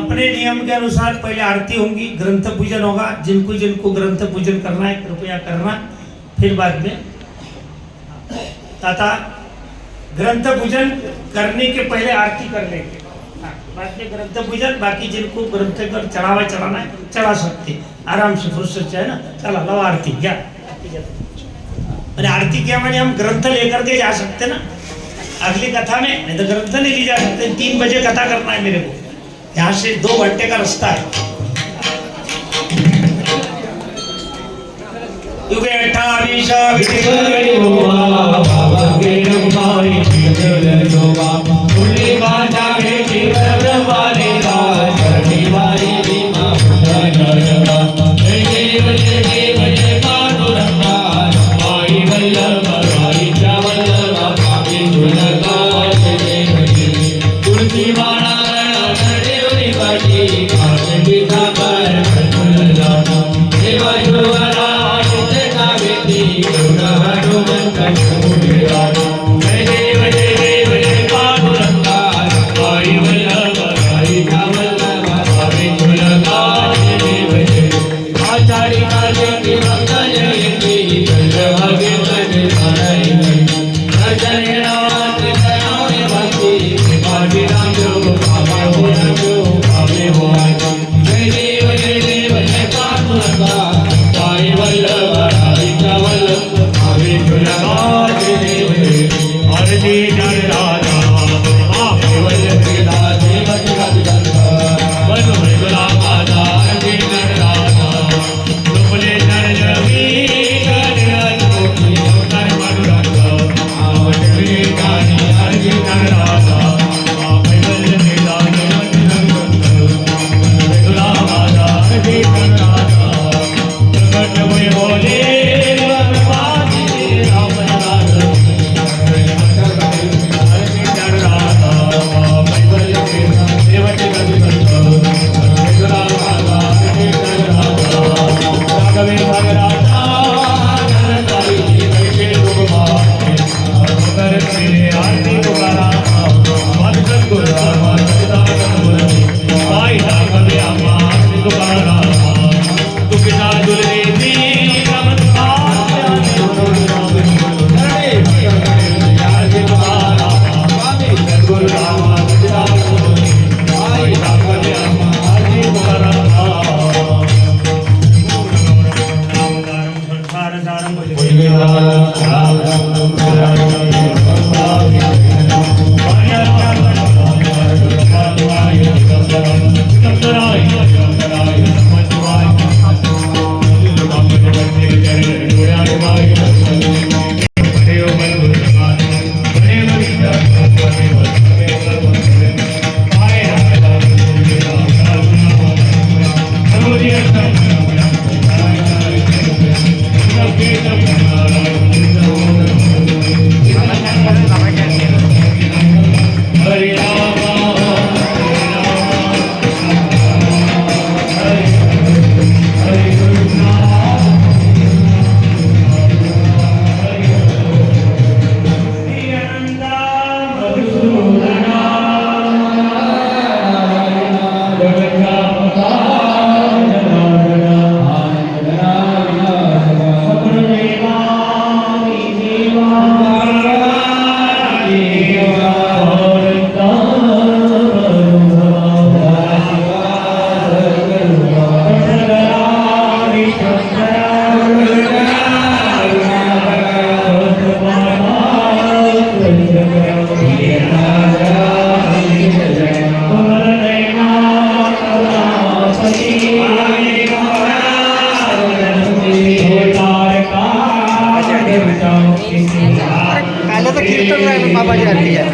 अपने नियम के अनुसार पहले आरती होगी, ग्रंथ पूजन होगा। जिनको जिनको ग्रंथ पूजन करना है कृपया करना, फिर बाद में तथा ग्रंथ पूजन करने के पहले आरती कर लेंगे। बाद में ग्रंथ पूजन, बाकी जिनको ग्रंथ पर चढ़ावा चढ़ाना है चढ़ा सकते, आराम से फुर्सत से, है ना। चला लो आरती क्या, अरे आरती क्या माने हम ग्रंथ लेकर के जा सकते ना अगली कथा में, नहीं तो ग्रंथ नहीं ली जा सकते। 3 बजे कथा करना है मेरे को, यहाँ से 2 घंटे का रास्ता है। युगे
เ
काल्याचं कीर्तन राहिलं बाबाची आरती आहे.